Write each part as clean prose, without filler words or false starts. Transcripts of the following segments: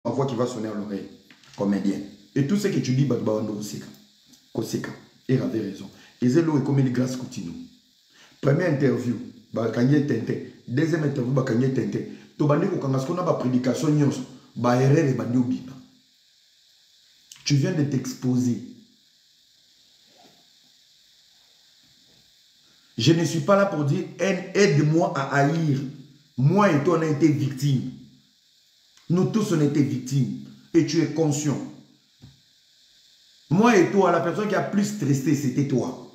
ma voix qui va sonner à l'oreille. Comédien. Et tout ce que tu dis, Koseka. Il avait raison. Et c'est là où il y grâce continue. Première interview, Bakanye Tente. Deuxième interview, Bakanye Tente. Tobandi Kokangaskona, ba prédication nyos, ba erreur et bandi obiba. Tu viens de t'exposer. Je ne suis pas là pour dire aide-moi à haïr. Moi et toi, on a été victimes. Nous tous, on a été victimes. Et tu es conscient. Moi et toi, la personne qui a plus stressé, c'était toi.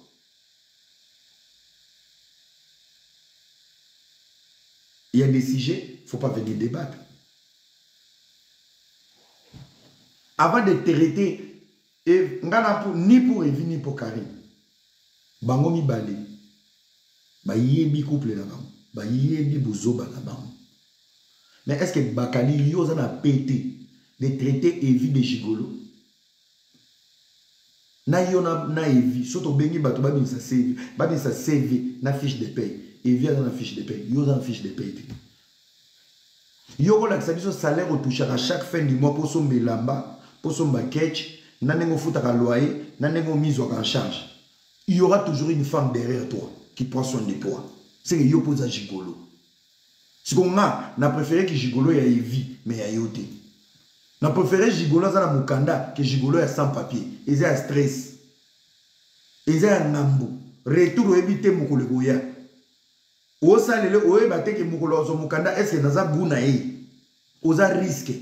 Il y a des sujets, il ne faut pas venir débattre. Avant de traiter, ni pour Evie, ni pour Karim, bango mi balé, ba yebi couple là-bas, ba yebi bozoba là-bas. Mais est-ce que Bakali Yosa a pété de traiter Evie de gigolo? Na yona na Evie, surtout bengi bato babin sa CV, na fiche de paye. Evie a na fiche de paye, Yosa na fiche de paye. Yoko la kisabiso salaire au toucher à chaque fin du mois pour son belamba, pour son baquet, nanengo foutaka loyer, nanengo mise en charge. Il y aura toujours une femme derrière toi qui prend soin de toi. C'est que yo pose à gigolo. Ce qu'on a préféré que gigolo y a Evie, mais y a yote. On a préféré gigolo à Mukanda que gigolo à sans papier. Ils ont stress. Ils ont nambo. Retour au éviter mukole goya. O salele o ebate ke mukolo zo Mukanda est-ce que naza buna e. Oza risque.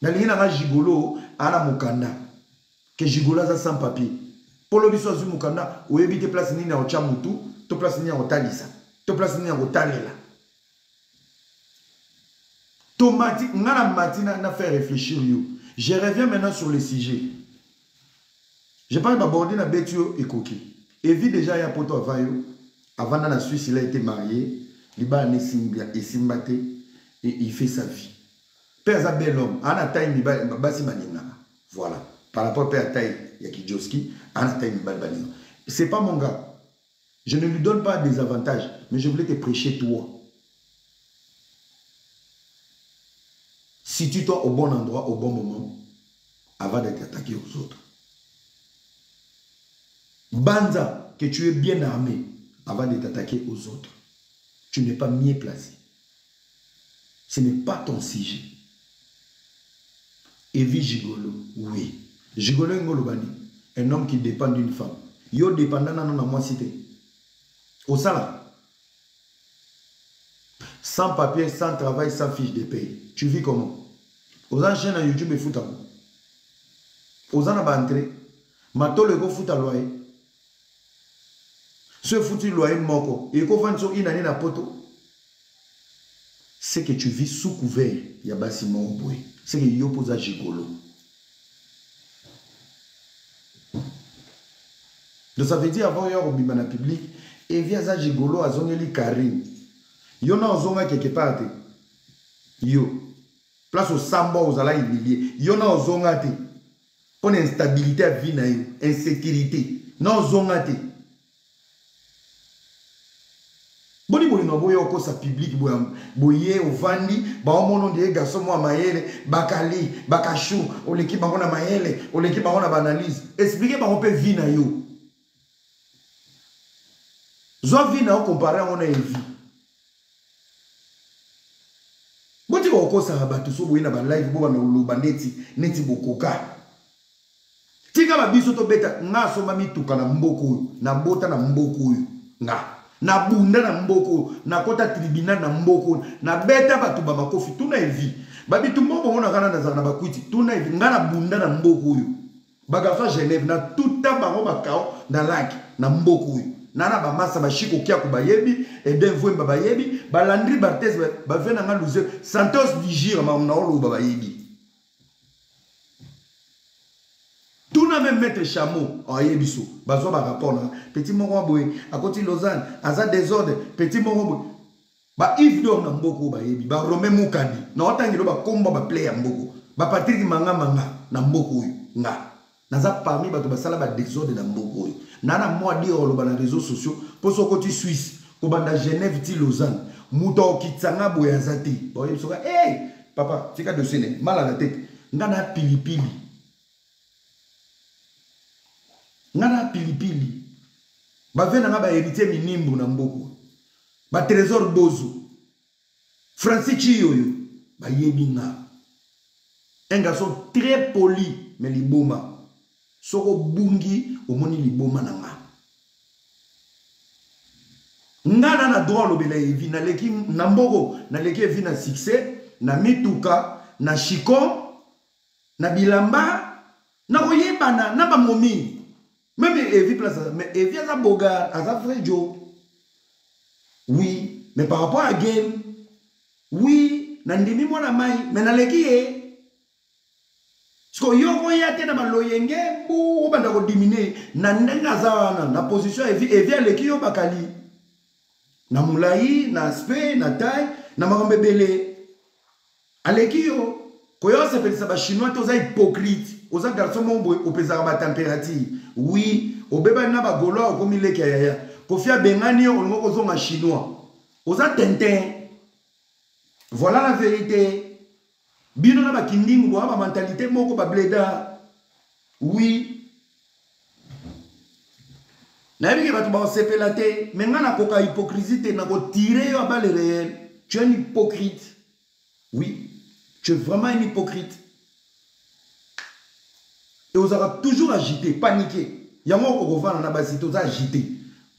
Na lingina ga gigolo ala Mukanda que gigolo à sans papier. Pour le biso zu Mukanda o ebite place ni na o chamutu, to place ni na o talisa, to place ni na o talela. Automatique, n'a fait réfléchir. Je reviens maintenant sur le sujet. Je parle d'aborder la Betio et Koki. Evie déjà il y a poto avant dans la Suisse il a été marié, il va aller Simbate et il fait sa vie. Père un bel homme, ana taille mi basi maninga. Voilà. Par rapport à Père taille Yakijoski, ana taille mi balbalina. C'est pas mon gars. Je ne lui donne pas des avantages, mais je voulais te prêcher toi. Situe-toi au bon endroit, au bon moment, avant d'être attaqué aux autres. Banza, que tu es bien armé avant d'être attaqué aux autres. Tu n'es pas mieux placé. Ce n'est pas ton sujet. Evie Gigolo, oui. Gigolo Ngolobani, un homme qui dépend d'une femme. Yo dépendant dans moi cité. Au salaire. Sans papier, sans travail, sans fiche de paye. Tu vis comment? Aux enchaînes à YouTube et foot à vous. Aux en abantré. Mato le go foot à loyer. Ce foutu loyer moko. Et qu'on vend sur une année na poto. C'est que tu vis sous couvert. Yabasi Mouboui. C'est que yo pose à gigolo. Donc ça veut dire avant y'a au bimana public. Et via za gigolo à zongeli Karim. Yo na ozonga quelque part. Yo. Place au samba aux ala imilier. Yo na ozonga te. Pour instabilité à vie na yo. Insécurité. Na ozonga te. Boni boni no boyo ko sa public boye ovandi ba omono de garçon mo maele bakali bakachou o l'équipe bango na maele o l'équipe bango na analyse. Expliquez ba on peut vie na yo. Zo vie na o comparer on a une vie. Boti ko ko sa ba to so boye na ba live bo na uluba neti bokoka. Tika ba biso to beta nga so mami tuka na mboko na bota na mboko nga. Na bunda na mboko, na kota tribunal na mboko, na beta batu ba makofi tuna evi. Babi tumbo bona kana na zana bakuiti, tuna evi ngana bunda na mboko yo. Bagafa Genève na tuta bango bakao na lac na mboko yo. Nana ba massa ba shiko kia ku bayebi et den voye ba bayebi, ba Landry Barthez ba vena nga loser Santos Vigir ma na olo ba bayebi. Tout n'a même mettre chameau en yebiso. Bazo ba rapport na petit moro boy à côté Lausanne, aza désordre, petit moro boy. Ba Yves Dor na mboko ba yebi, ba Romain Mukandi. Na otangilo ba komba ba player mboko. Ba Patrick manga na mboko nga. Naza parmi ba to ba sala ba désordre na mboko. Nana moi dire lo na réseaux sociaux pour so côté Suisse, ko banda Genève ti Lausanne. Muto kitanga boy azati. Boy soka hey papa tika dossier ne mal à la tête ngana pilipili bavena nga ba héritier minimbu na mboko ba trésor bozo Francis Chiyoyo ba yebi nga un garçon très poli mais liboma soko bungi omoni liboma na nga ngana na droit lobela evi na leki na mboko na leki evi na succès na mituka na chiko na bilamba na koyebana na ba momi même evi place mais evi aza boga aza vrai Joe oui mais par rapport à game oui na ndimi mwana mai mais na leki e sko yoko yate na baloyenge bu obanda ko diminuer na ndenga za na position evi aleki yo bakali na mulai na aspect na taille na makambe bele aleki yo koyo se pelisa ba chinois to za hypocrite oza garçon mombo opeza ba température oui obeba na ba golo ko mileke ya kofia bengani yo ngo kozonga chinois oza tintin voilà la vérité. Bino na ba kindingu bo ba mentalité moko ba bleda. Oui. Na bi ke ba to ba sepelate, mais ngana ko ka hypocrisie na ko tirer à balles réelles. Tu es un hypocrite. Oui. Tu es vraiment un hypocrite. Et vous avez toujours agité, paniqué. Yango ko vana na ba site, vous agité.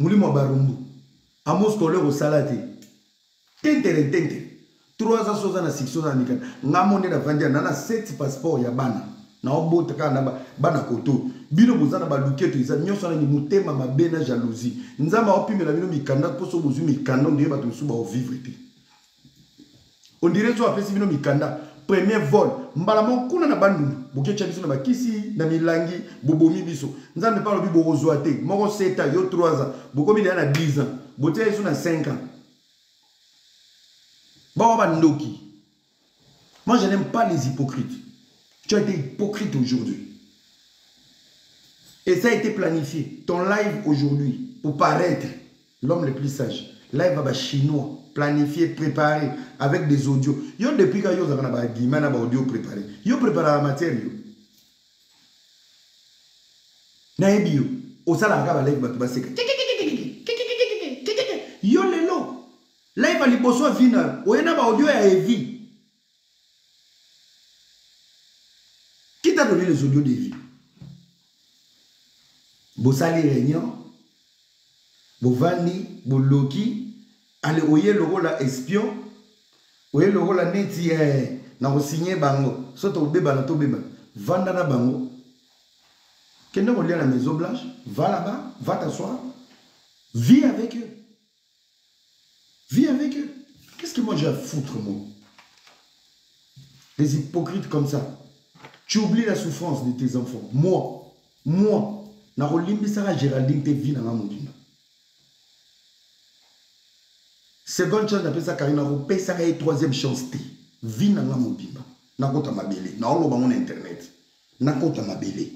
Mulimo barumbu. Amos kolero salate. Tente. 3 ans soza na 6 ans na nga monde na vandia na 7 passeport ya bana na obota kana bana koto bino bozana ba luketo isa nyoso na ni mutema mabe na jalousie nzamba opimela bino mikanda poso bozu mikanda ndiye bato suba o vivre te on dirait so apesi bino mikanda premier vol mbala mokuna na bandu bokecha biso na bakisi na milangi bobomi biso nzambe parlo bi bozwa te moko 7 ans yo 3 ans bokomi na 10 ans botia biso na 5 ans. Moi, je n'aime pas les hypocrites. Tu as été hypocrite aujourd'hui. Et ça a été planifié. Ton live aujourd'hui, pour paraître l'homme le plus sage. Live à chinois, planifié, préparé, avec des audios. Yo depuis que yo avez un audio préparé. Yo préparé la matière. Naebi yo. Au salaire, live yo lelo. Là, il va lui poser vina. Ou il y a un audio à Evi. Qui t'a donné les audios d'Evi? Bosali réunion. Bovani, Boloki. Allez, oye le rôle à espion. Oye le rôle à neti. Na signé bango. Soto beba na to beba. Vanda na bango. Quand on est à la Maison Blanche, va là-bas, va t'asseoir. Vis avec eux. Vis avec eux. Qu'est-ce que moi j'ai à foutre, moi? Des hypocrites comme ça. Tu oublies la souffrance de tes enfants. Moi, na rolimbi sara Géraldine te vie na ngamondina. Seconde chance d'après ça Karina Ropé ça est troisième chance te vie na ngamondina. Na kota mabele. Na oloba mon internet. Na kota mabele.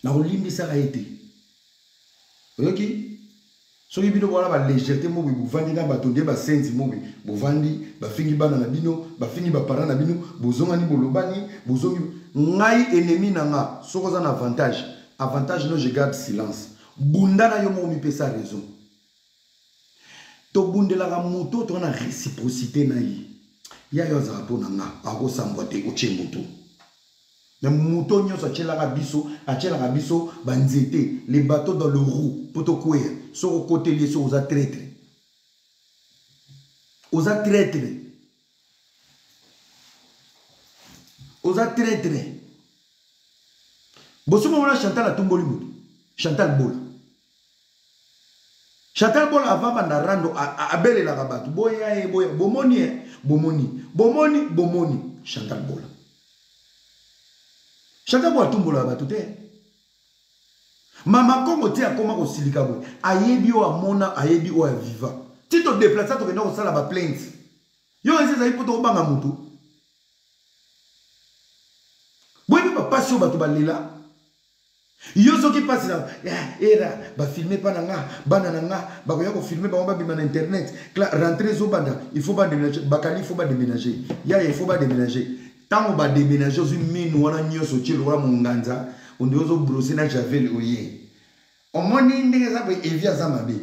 Na rolimbi sara été. Ok? So bino voilà ba légèreté mo bu vandi na batonde ba sensi mo bu vandi ba fingi bana na bino ba fingi ba parana na bino bozonga ni bolobani bozongi ngai ennemi na nga soko za na avantage non je garde silence bunda na yo mo mi pesa raison to bundela ga moto to na réciprocité na yi ya yo za po na nga ako sambote o chemoto. Mais mouton nyo a biso banzete les bateaux dans le roue poto courir sur au côté lié sur aux traîtres bosomo wala Chantal a tumboli mutu Chantal Bola avant banda rando a belle la rabatu boya bomoni Chantal Bola Chantal Bola tumbola batu te mama kongo ti akoma ko silika boy ayebi o amona ayebi o ya viva ti to déplacer to kena ko sala ba plainte yo eza ipoto obanga mutu boyebi ba passion batu balela Yo zo qui passe là, era, ba filmer pas nanga, banana, ba koya ko filmer ba bima na internet. Rentrer zo banda, il faut pas déménager, bakali il faut pas déménager. Il faut pas déménager. Tant on va déménager aux mine wana nyoso tshelo wa munganza, on doit zo brosser na javel oye. On moni ndenge za ba evia za mabe.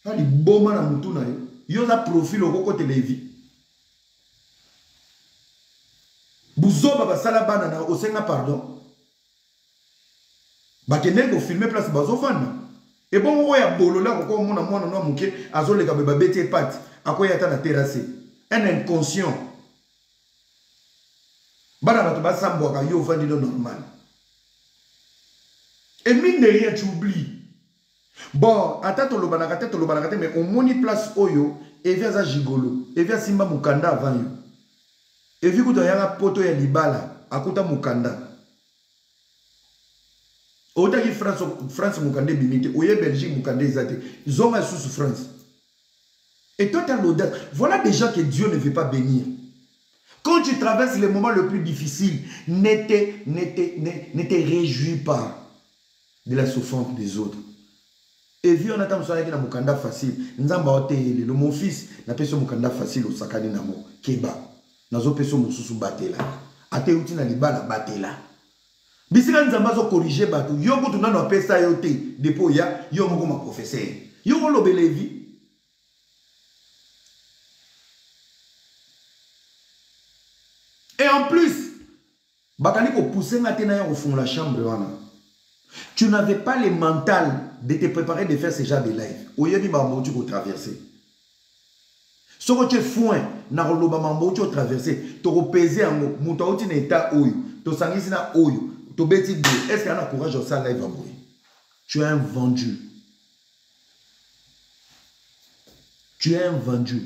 Ali boma na mutu na yo za profil au côté levi. Buzoba ba sala banana osenga pardon. Bakende ko filmer place bazo fanda. Et bon on ya bolola ko mona mwana no muke azoleka ba bete pat akoya ta na terrasse. Un inconscient. Bana bato ba sambo ka yo fandi no normal. Et mine de rien tu oublies. Bon, attends le banakate mais on moni place oyo et via za gigolo et via simba mukanda avant yo. Et vu que yanga poto ya libala akuta mukanda. Ota ki France mukande bimite, oye Belgique mukande ezate. Zonga sous France. Et toi t'as l'audace. Voilà des gens que Dieu ne veut pas bénir. Quand tu traverses les moments les plus difficiles, ne te réjouis pas de la souffrance des autres. Et vu on attend que na mukanda facile. Nzamba otele mon fils na peso mukanda facile au sakani namo keba. Nazo peso mususu batela. Ate uti na libala batela. Bisika nzamba zo corriger batu yo kutu nano apesa yo te depo ya yo moko ma professeur yo ko lobele vi et en plus bakani ko pousser ngate na yo au fond la chambre wana tu n'avais pas le mental de te préparer de faire ce genre de live oyebi ba motu ko traverser soko tu foin na loba mambo tu traverser to ko peser ngo muto oti na état oyo to sangisi na oyo. Est-ce qu'il y a un courage au ça live à bruit? Tu es un vendu. Tu es un vendu.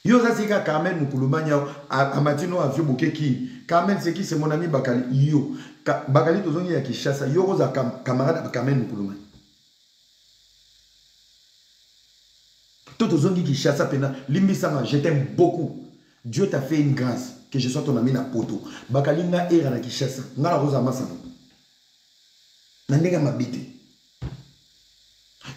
Yo ça c'est Carmen Mukulumanya à Matino à vieux bokeki. Carmen c'est qui? C'est mon ami Bakali. Yo Bakali tozongi ya Kishasa. Yo roza camarade Carmen Mukulumanya. Tout tozongi Kishasa pena. Limbi sama, je t'aime beaucoup. Dieu t'a fait une grâce. Que je sois ton ami na poto. Bakalinga era na Kishasa. Nga la rosa masana. Nandega mabite.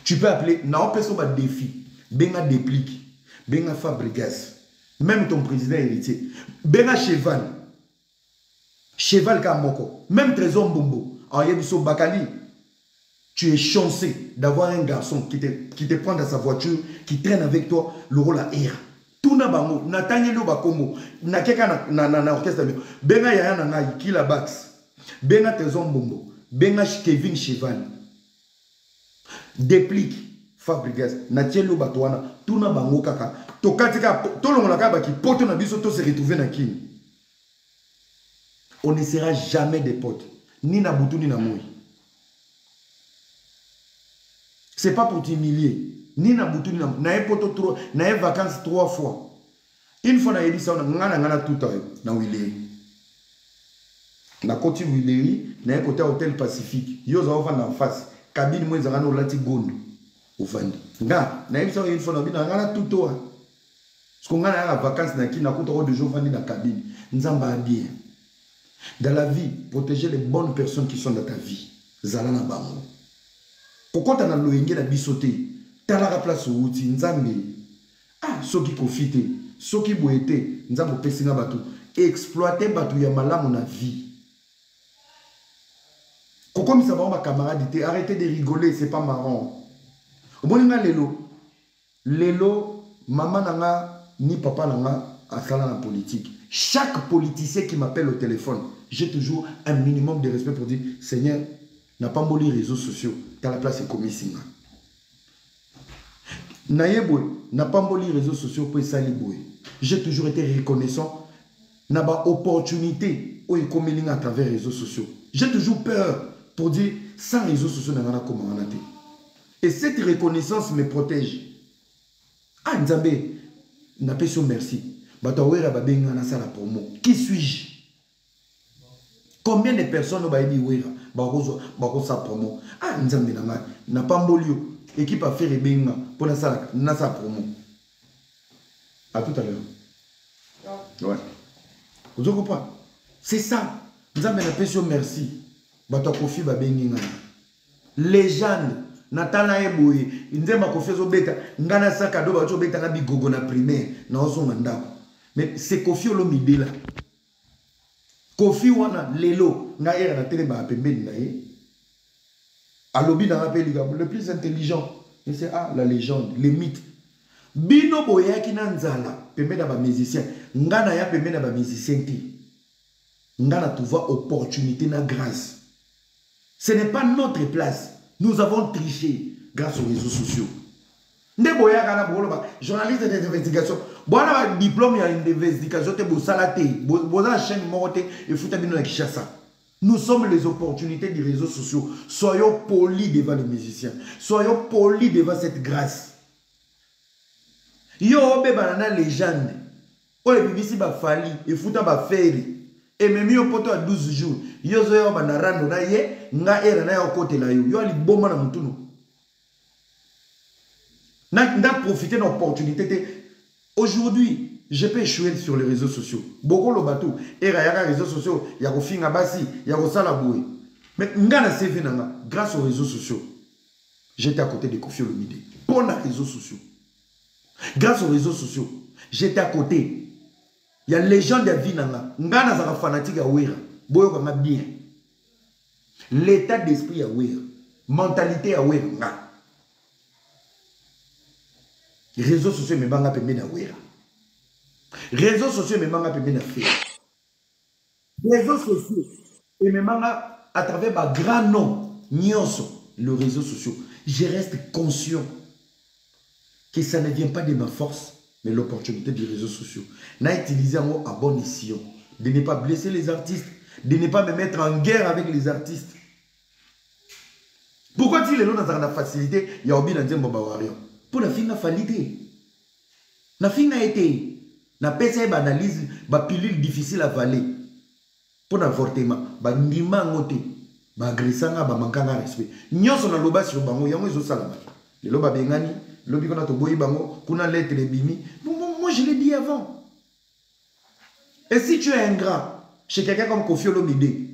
Tu peux appeler. Na opeso ba défi. Benga déplique. Benga Fabregas. Même ton président héritier. Benga cheval. Cheval kamoko. Même Trésor Mbombo. Ayebiso Bakali. Tu es chanceux d'avoir un garçon qui te prend dans sa voiture, qui traîne avec toi le rôle à era. Tuna bango natanye lo bakombo na keka na orchestre benga yaya na ngai Kila Bax benga Trésor Mbombo benga Kevin Cheval déplique Fabregas na tielo batwana tuna bango kaka to katika to longola ka baki poto na biso to se retrouver na kini. On ne sera jamais des potes ni na butu ni na moi. C'est pas pour t'humilier. Ni na butu ni na poto trop na vacances 3 fois. Une fois na yebisa na ngana tout na Wileri. Na koti Wileri na côté hôtel Pacifique. Yo za ofanda en face. Cabine moi za ngana lati gondo. Ofandi. Nga na yebisa une fois na bina ngana tout toi. Parce qu'on a la vacances na ki na kota de jour vandi na cabine. Nzamba bien. Dans la vie, protéger les bonnes personnes qui sont dans ta vie. Zala na bango. Pourquoi tu as loyenge na bisoté? Talara place outi nzambe soki kofite soki boete nzambe pesinga batu exploiter batu ya malamu na vie comme ça va ma camarade arrêtez de rigoler, c'est pas marrant. Omoninga lelo maman nanga ni papa nanga asala na politique. Chaque politicien qui m'appelle au téléphone, j'ai toujours un minimum de respect pour dire Seigneur, n'a pas molli les réseaux sociaux, t'as la place et commis singa. N'a pas molli les réseaux sociaux pour sali boy. J'ai toujours été reconnaissant n'a pas opportunité au communing à travers les réseaux sociaux. J'ai toujours peur pour dire sans réseaux sociaux n'a pas comment on a. Et cette reconnaissance me protège. Ah Nzambe, n'a pas sur merci. Batawera babenga na sala pour moi. Qui suis-je? Combien de personnes ont dit wera bako sa promo? Ah Nzambe n'a pas molio. Équipe a fait les benga pour na sa promo. À tout à l'heure. Ouais. Vous comprenez? C'est ça. Nous avons une question merci. bato Kofi babengi nga légende natana eboye nzemba Kofi zo beta ngana saka do bato beta na bigogo na primaire na ozonga ndako mais c'est Kofi Olomide là Kofi wana lelo nga era na tele ba pembeni na ye alobi na rappeli le plus intelligent et c'est la légende les mythes bino boyaki na nzala pembeni ba musicien ngana ya pembeni ba musicien ti ngana trouva opportunité na grâce. Ce n'est pas notre place. Nous avons triché grâce aux réseaux sociaux. Ne boya kana bolo ba journaliste d'investigation. Bona ba diplôme ya d'investigation te bo salate, bo za chaîne moté et futa bino na Kinshasa. Nous sommes les opportunités des réseaux sociaux. Soyons polis devant les musiciens. Soyons polis devant cette grâce. Yo be banana légende. O le bibisi ba fali et futa ba feri. Et même yo poto à 12 jours. Yo zo yo bana rando na ye nga era na yo kote la yo. Yo ali bomba na mutunu. Na profiter de l'opportunité. Aujourd'hui, je peux échouer sur les réseaux sociaux. Beaucoup le bateau. Era yaka réseaux sociaux. Yako finga basi. Yako salaboué. Mais nga na CV nanga. Grâce aux réseaux sociaux. J'étais à côté de Kofi Olomide. Pour les réseaux sociaux. Grâce aux réseaux sociaux. J'étais à côté. Il y a les gens de vie nanga. Nga na fanatique à Ouira. Boyo kanga bien. L'état d'esprit à Ouira. Mentalité à Ouira. Réseaux sociaux me banga pembe na Ouira. Réseaux sociaux me banga pembe na fait. Réseaux sociaux et me banga à travers ma grand nom. Nyonso. Le réseau social. Je reste conscient que ça ne vient pas de ma force. Mais l'opportunité des réseaux sociaux. N'a utilisé un mot à bon escient. De ne pas blesser les artistes. De ne pas me mettre en guerre avec les artistes. Pourquoi tu les gens dans la facilité? Il y a oublié dans un wario. Pour la fin, la falité. La fin a été. La PCA analyse, la pilule difficile à avaler. Pour l'avortement. La nima ngote. La agressanga, la mankanga respect. Nyon son aloba sur bango. Yango iso salama. Le loba bengani. Lobi qu'on a to boyi bango, qu'on a lettre les bimi. Moi je l'ai dit avant. Et si tu es ingrat chez quelqu'un comme Kofi Olomide,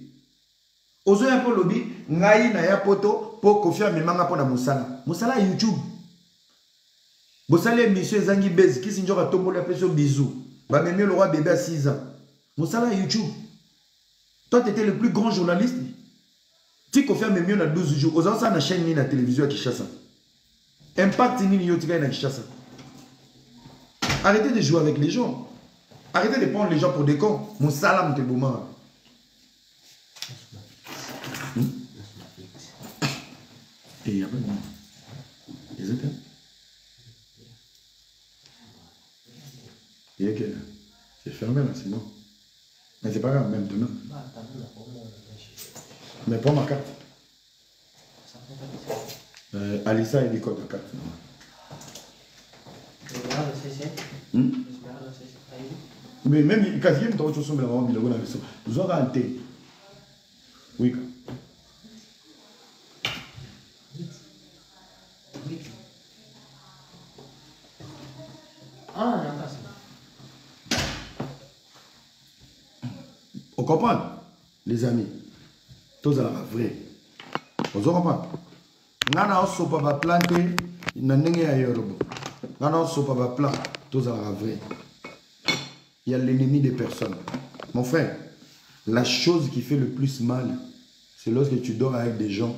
ozo ya po lobi ngai na ya poto po Kofi amemanga po na musala. Musala YouTube. Bosale monsieur Zangi Bez qui sinjoka tombola peso bisou. Ba meme le roi bébé à 6 ans. Musala YouTube. Toi tu étais le plus grand journaliste. Tu Kofi amemio na 12 jours. Ozo ça na chaîne ni na télévision à Kinshasa. Impact ni yotika na Kinshasa. Arrêtez de jouer avec les gens. Arrêtez de prendre les gens pour des cons. Mon salam te bouma. Et il y a pas de monde. Les autres. Il y a que là. C'est fermé là, c'est bon. Mais c'est pas grave, même demain. Mais prends ma carte. Alissa et les codes de carte. Mais même quasiment dans autre chose, nous aurons un thé. Oui. On comprend, les amis. Tous à la vraie. On comprend. Nana osopa ba planté na ndenge ya yorobo. Nana osopa ba plan tous à la vraie. Il y a l'ennemi des personnes. Mon frère, la chose qui fait le plus mal, c'est lorsque tu dors avec des gens,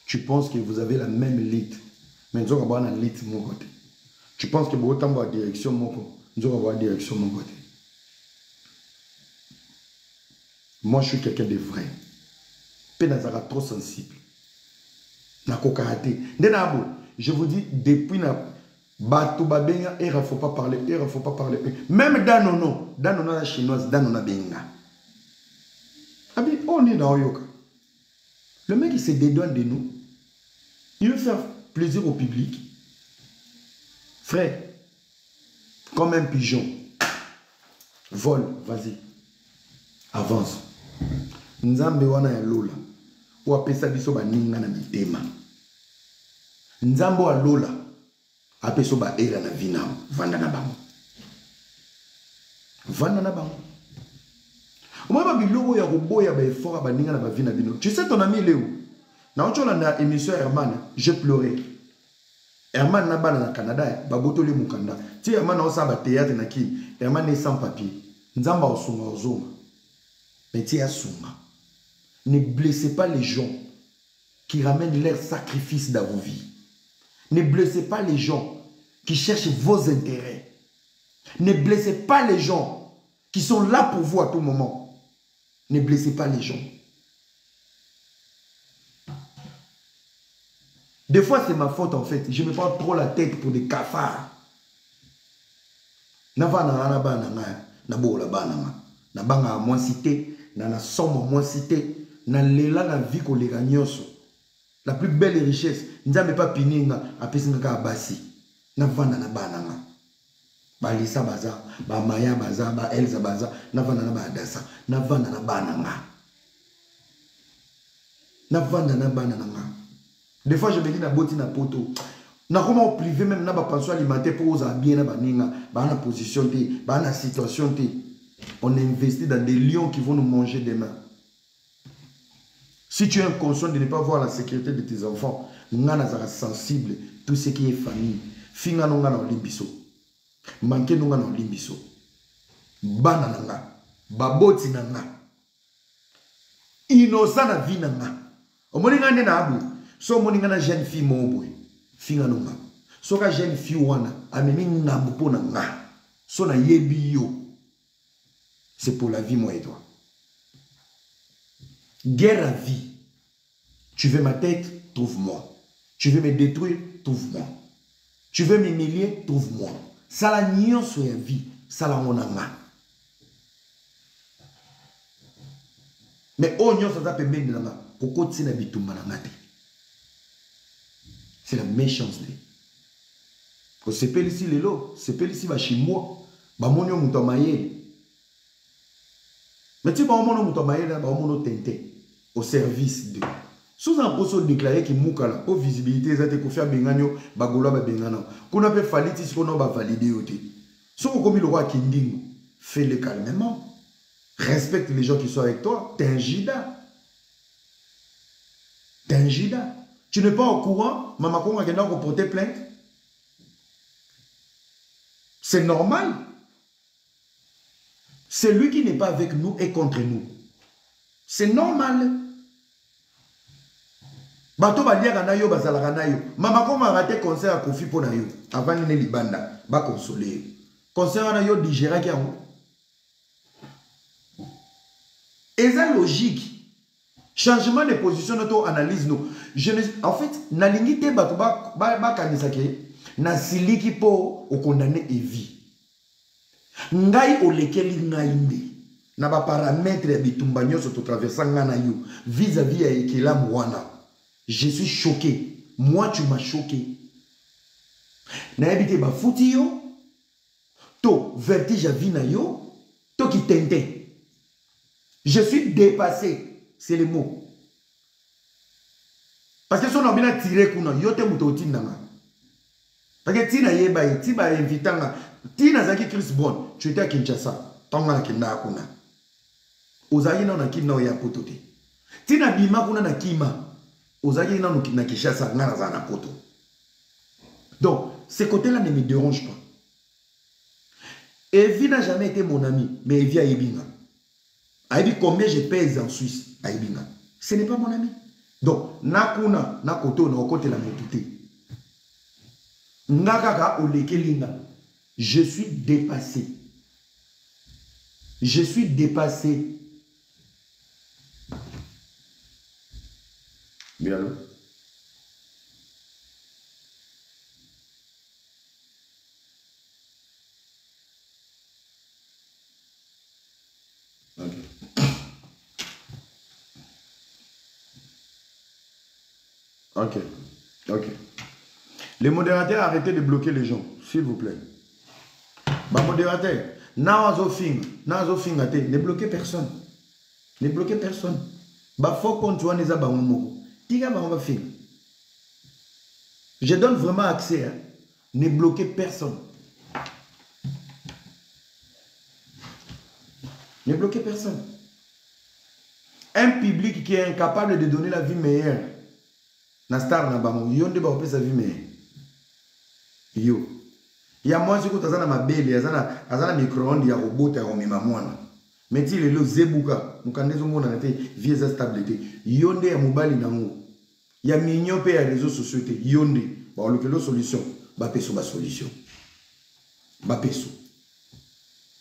tu penses que vous avez la même lit. Mais nous avons une lit mon côté. Tu penses que vous avez une direction mon côté. Nous avons une direction mon côté. Moi, je suis quelqu'un de vrai. Pénazara trop sensible. Je vous dis, depuis na bato babenga, il ne faut pas parler, il ne faut pas parler. Même dans la chinoise, dans la benga. On est dans Oyoka. Le mec, il se dédouane de nous. Il veut faire plaisir au public. Frère, comme un pigeon. Vole, vas-y. Avance. Nzambe wana ya lola. Ou apesa biso ba ninga na mitema. Nzambo a lola. Apeso ba era na vina. Vanda na bango. Vanda na bango. Moi, je tu sais, ton ami Léo, dans une émission Herman, j'ai pleuré. Herman n'a pas dans le Canada, Baboto le Mukanda. Tu Herman a aussi un théâtre, Herman est sans papier. Nzamba osuma ozoma. Mais tu as souma. Ne blessez pas les gens qui ramènent leur sacrifice dans vos vies. Ne blessez pas les gens qui cherchent vos intérêts. Ne blessez pas les gens qui sont là pour vous à tout moment. Ne blessez pas les gens. Des fois, c'est ma faute en fait. Je me prends trop la tête pour des cafards. Na banga moins cité, na somme moins cité, na lela na vie ko lega nyoso. La plus belle richesse, nzambe pas pininga apesinga ka basi. Na vanda na bananga. Ba lisa baza, ba maya baza, ba elza baza, na vanda na badasa, na vanda na bananga. Na vanda na bananga. Des fois je me dis na boti na poto. Na comment privé même na ba pension alimentaire pour aux bien na baninga, ba na position té, ba na situation té. On investit dans des lions qui vont nous manger demain. Si tu es inconscient de ne pas voir la sécurité de tes enfants, ngana sera sensible tout ce qui est famille. Finga nonga na olimbiso. Manke nonga na olimbiso. Bana nanga. Baboti nanga. Innocent na vie nanga. Omoni ngane na abu. So omoni ngana jeune fille moboy. Finga nonga. So ka jeune fille wana ameni ngambu po nanga. So na yebi yo. C'est pour la vie, moi et toi. Guerre à vie. Tu veux ma tête? Trouve-moi. Tu veux me détruire? Trouve-moi. Tu veux m'humilier? Trouve-moi. Ça la nion sur la vie. Ça la monanga. Mais oh nion ça peut bien nanga. Koko tsina bitumba nanga. C'est la méchanceté. Ko sepeli ici lelo, sepeli ici ba chimwa, ba monyo muto mayele. Mais tu vas au tenté au service de. Sous un poste déclaré qui moukala pour visibilité, ça te confie à Benganyo, Bagola Bengana. Qu'on a fait validé, si on a validé. Si on comme le roi Kindingo, fais-le calmement. Respecte les gens qui sont avec toi. T'es un jida. T'es un jida. Tu n'es pas au courant, maman, comment on a porté plainte? C'est normal. Celui qui n'est pas avec nous est contre nous. C'est normal. Bato ba liaka na yo bazalaka na yo. Mama ko ma raté concert à Kofi po na yo. Avant ne libanda ba consoler. Concert na yo digéra ki yango. Et ça logique. Changement de position notre analyse nous. En fait, na lingité bato ba kanisa ke na siliki po o condamner Evi. Ngai olekeli ngai mbe na ba paramètres ya bitumba nyonso to traversa ngana yo vis-à-vis ya ekela mwana. Je suis choqué. Moi tu m'as choqué. Na ebite ba futi yo to vertige ya vie na yo to ki tente. Je suis dépassé, c'est le mot. Parce que son on a tiré kuna yo te muto tinanga. Parce que tina yeba ti ba invitanga Tina zaki Chris Brown, tu étais à Kinshasa, tonga kenda kuna. Ozaki na kina ya potote. Tina bima kuna na kima, ozaki na Kinshasa ngana za na poto. Donc, ces côtés-là ne me dérangent pas. Evi n'a jamais été mon ami, mais Evi a Ebinga. Aïbi combien je pèse en Suisse à Ebinga. Ce n'est pas mon ami. Donc, nakuna, nakoto, na okote la metute. Ngakaka olekelinga. Je suis dépassé. Je suis dépassé. Bien là. Ok. Ok. Ok. Les modérateurs, arrêtez de bloquer les gens, s'il vous plaît. Bah, modérateur, ne bloquez personne. Ne bloquez personne. Bah, faut qu'on soit les abamons. Je donne vraiment accès. Hein. Ne bloquez personne. Ne bloquez personne. un public qui est incapable de donner la vie meilleure. Na star na bango, yo nde ba opesa vie meilleure. Yo. Il y a moi qui azana mabele, azana micro-ondes ya robot ya romema mwana. Meti lelo zebuka, mukandezo mona na te vie za stabilité. Yo nde ya mobali nango. Ya mignon pe ya réseaux sociaux te. Yo nde ba lokelo solution, ba peso ba solution. Ba peso.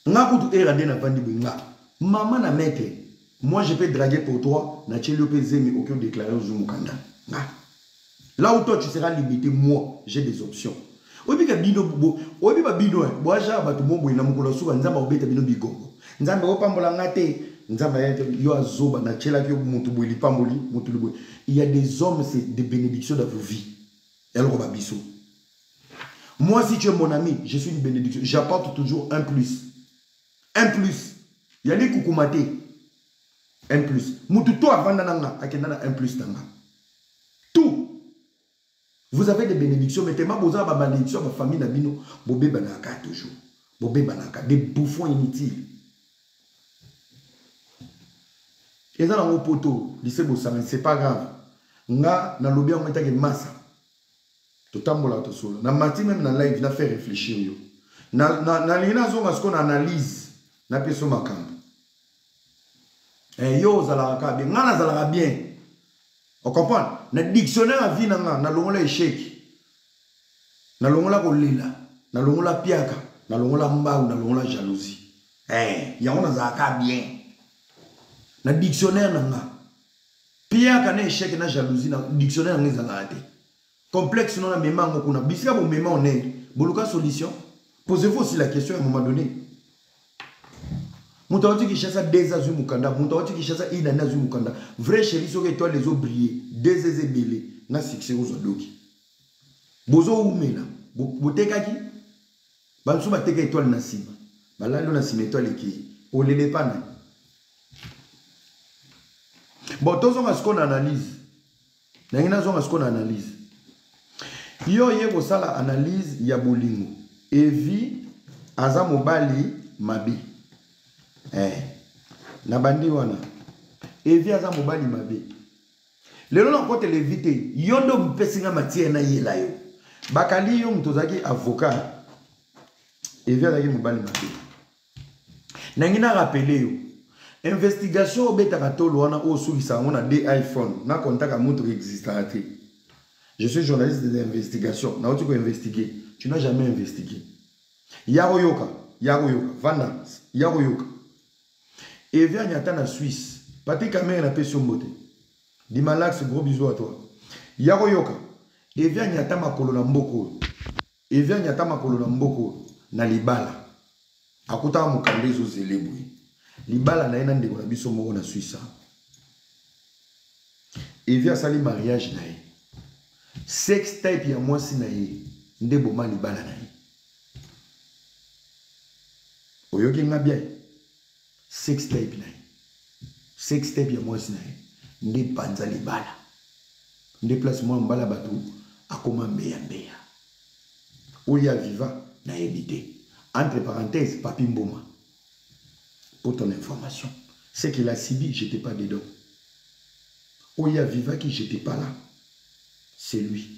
Nga kutu era de na vandi bunga. Maman na meke. Moi je peux draguer pour toi, na tchelo pe zemi aucun déclaré au mukanda. Nga. Là où toi tu seras limité, moi j'ai des options. Obi ka bino bo, obi ba bino e, boaja ba to mombo ina mukolo suba nzamba obeta bino bigongo. Nzamba opambola ngate, nzamba yo azoba na tchela ki mutu bo lipamboli, mutu libo. Il y a des hommes, c'est des bénédictions dans vos vies. Et alors ba biso. Moi si tu es mon ami, je suis une bénédiction, j'apporte toujours un plus. Un plus. Il y a des koukoumate. Un plus. Mutu to avanda nanga, akendana un plus nanga. Tout. Vous avez des bénédictions, mais tellement vous avez des bénédictions, ma famille n'abino, bobé banaka toujours. Bobé banaka, des bouffons inutiles. Et dans le poteau, lycée Bossang, c'est pas grave. Nga, na lobby on mettait massa. Tout tambola to solo. Na mati même na live, na fait réfléchir yo. Na lina zonga ce qu'on analyse, na peso makambo. Eh yo zalaka bien, nga na zalaka bien. On comprend? Na dictionnaire à vie na longola échec. Na longola kolila, na longola piaka, na longola mbau, na longola jalousie. Eh, ya on zaka bien. Na dictionnaire na piaka na échec na jalousie na dictionnaire na zalate. Complexe non na memango kuna bisika bo mema on est. Boluka solution. Posez-vous aussi la question à un moment donné. Moutawati qui chasse des azus mukanda, moutawati qui chasse ina nazu mukanda. Vrai chéri so que toi les eaux briller, des belé, na succès aux odoki. Bozo umela, boteka ki, bansu ba teka étoile na sima. Bala lo na sima étoile ki, o lele pana. Bon, tous on a ce qu'on analyse. N'engina on a ce qu'on analyse. Yo yego sala analyse ya bolingo. Evi aza mobali mabi. Na bandi wana evi aza mobali mabe lelo na kote levite yondo mpesinga matie na yela yo bakali yo mtozaki avocat evi azaki mobali mabe na ngina rappeler yo investigation obeta katolo wana o sulisa ngona de iPhone na contacta moto qui existera te. Je suis journaliste d'investigation na oti ko investiguer tu n'as jamais investigué yaro yoka vanda yaro yoka et vient Nyata na Suisse. Patrick Kamere na pession beauté. Dimalax, gros bisous à toi. Yaro yoka. Et vient Nyata makolo na mboko. Et vient Nyata makolo na mboko na libala. Akuta mukande zo zelebwe. Libala na ena ndeko na biso moko na Suisse. Et vient sali mariage na ye. Sex type ya mwasi na ye. Ndebo ma libala na ye. Oyoki nga bien. Sex type na sex type ya mwasi na nde panza libala nde place moi mbala bato akoma mbeya oya viva na éviter entre parenthèses papi mboma pour ton information c'est qu'il a subi j'étais pas dedans oya viva qui j'étais pas là c'est lui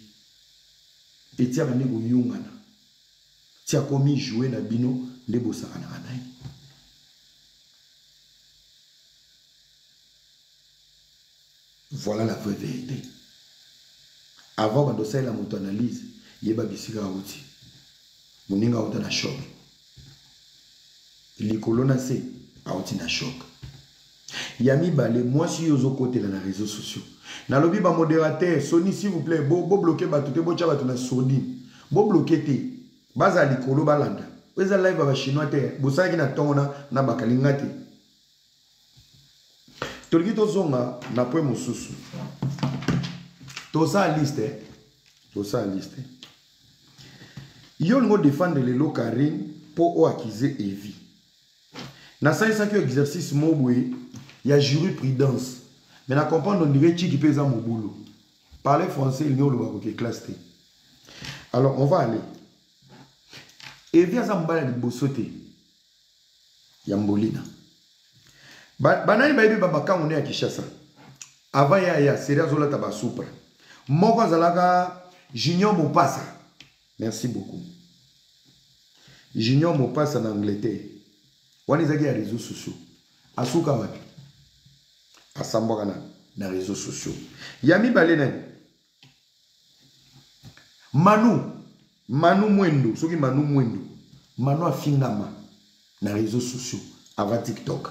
et tia bane go yongana tia komi jouer na bino nde bosaka na nai. Voilà la vraie vérité. Avant de faire la moto-analyse, il y a des outils. Mon inga outa na choc. Les colonnes c'est outi na choc. Yami balé moi si yozo côté là na réseaux sociaux. Na lobby ba modérateur Sony s'il vous plaît, bo bloquer ba tout bo tcha ba na sourdine. Bo bloquer té. Baza likolo balanda. Eza live ba chinois té. Bo sa ki na tona na bakalingati. Tolki tozonga na point mosusu. Tosa liste. Tosa liste. Yo ngo défendre les lots Karine pour o accuser Evi. Na ça ça que exercice mobwe, il y a jurisprudence. Mais na comprendre on dirait qui peut ça mon boulot. Parler français il n'y a le classe T. Alors on va aller. Evi a ça mbala de bosote. Yambolina. banani bayebi bamakangu ne ya Kinshasa avant ya série azolata basupra moko azalaka Junior Mopasa. Merci beaucoup. Junior Mopasa en Angleterre wani zaki ya réseaux sociaux asuka wapi asambwaka na réseaux sociaux yami balena Manu Mwendo soki Manu afingama na réseaux sociaux avant TikTok.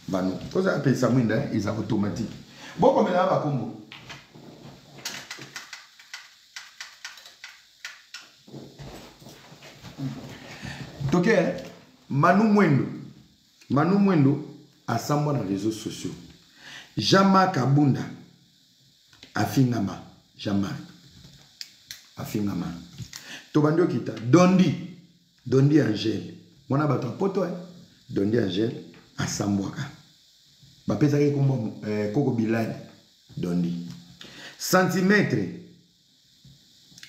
Manu koza appelle ça mwinda ils sont automatiques. Bon comme là ba kombo. Toke Manu Mwendo asambwa na réseaux sociaux. Jean-Marc Abunda afingama Jean-Marc afingama. Tobando kita Dondi Angel mwana bato poto Dondi Angel asambwaka bapesa ke kombo Koko Bilal Dondi centimètre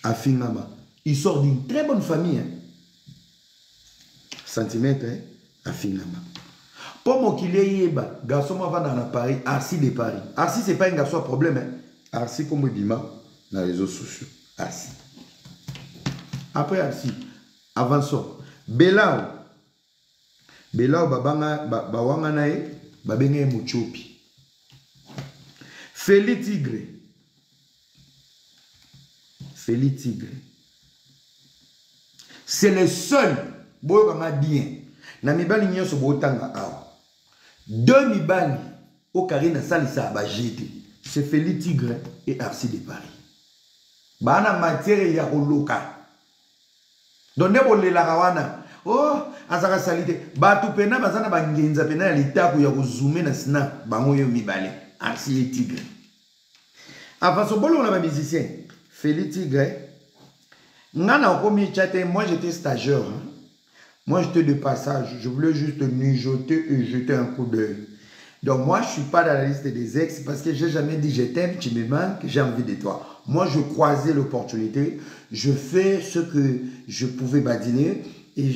afingama. Il sort d'une très bonne famille centimètre afingama. Pour moi qu'il y ait garçon va dans Paris, Arsi de Paris. Arsi c'est pas un garçon à problème Arsi comme Bima dans les réseaux sociaux. Arsi. Après Arsi, avançons. Belao babanga bawanga nae babenge Muchopi. Feli Tigre. C'est le seul boyo kanga bien. Na mibali nyonso botanga awa. Deux mibali au carré na salisa ba jeté. C'est Feli Tigre et Arsi de Paris. Bana matière ya koloka. Donc ne la rawana. Oh, azaka salite. Batu pena bazana bangenza pena ya litaku ya kuzume na snap bango yo mibali. Arsi et Tigre. Avant ce bolo on a ba musicien. Feli Tigre. Ngana okomi chate, moi j'étais stagiaire. Hein. Moi j'étais de passage. Je voulais juste mijoter et jeter un coup d'œil. Donc moi je ne suis pas dans la liste des ex parce que je n'ai jamais dit je t'aime, tu me manques, j'ai envie de toi. Moi je croisais l'opportunité. Je fais ce que je pouvais badiner et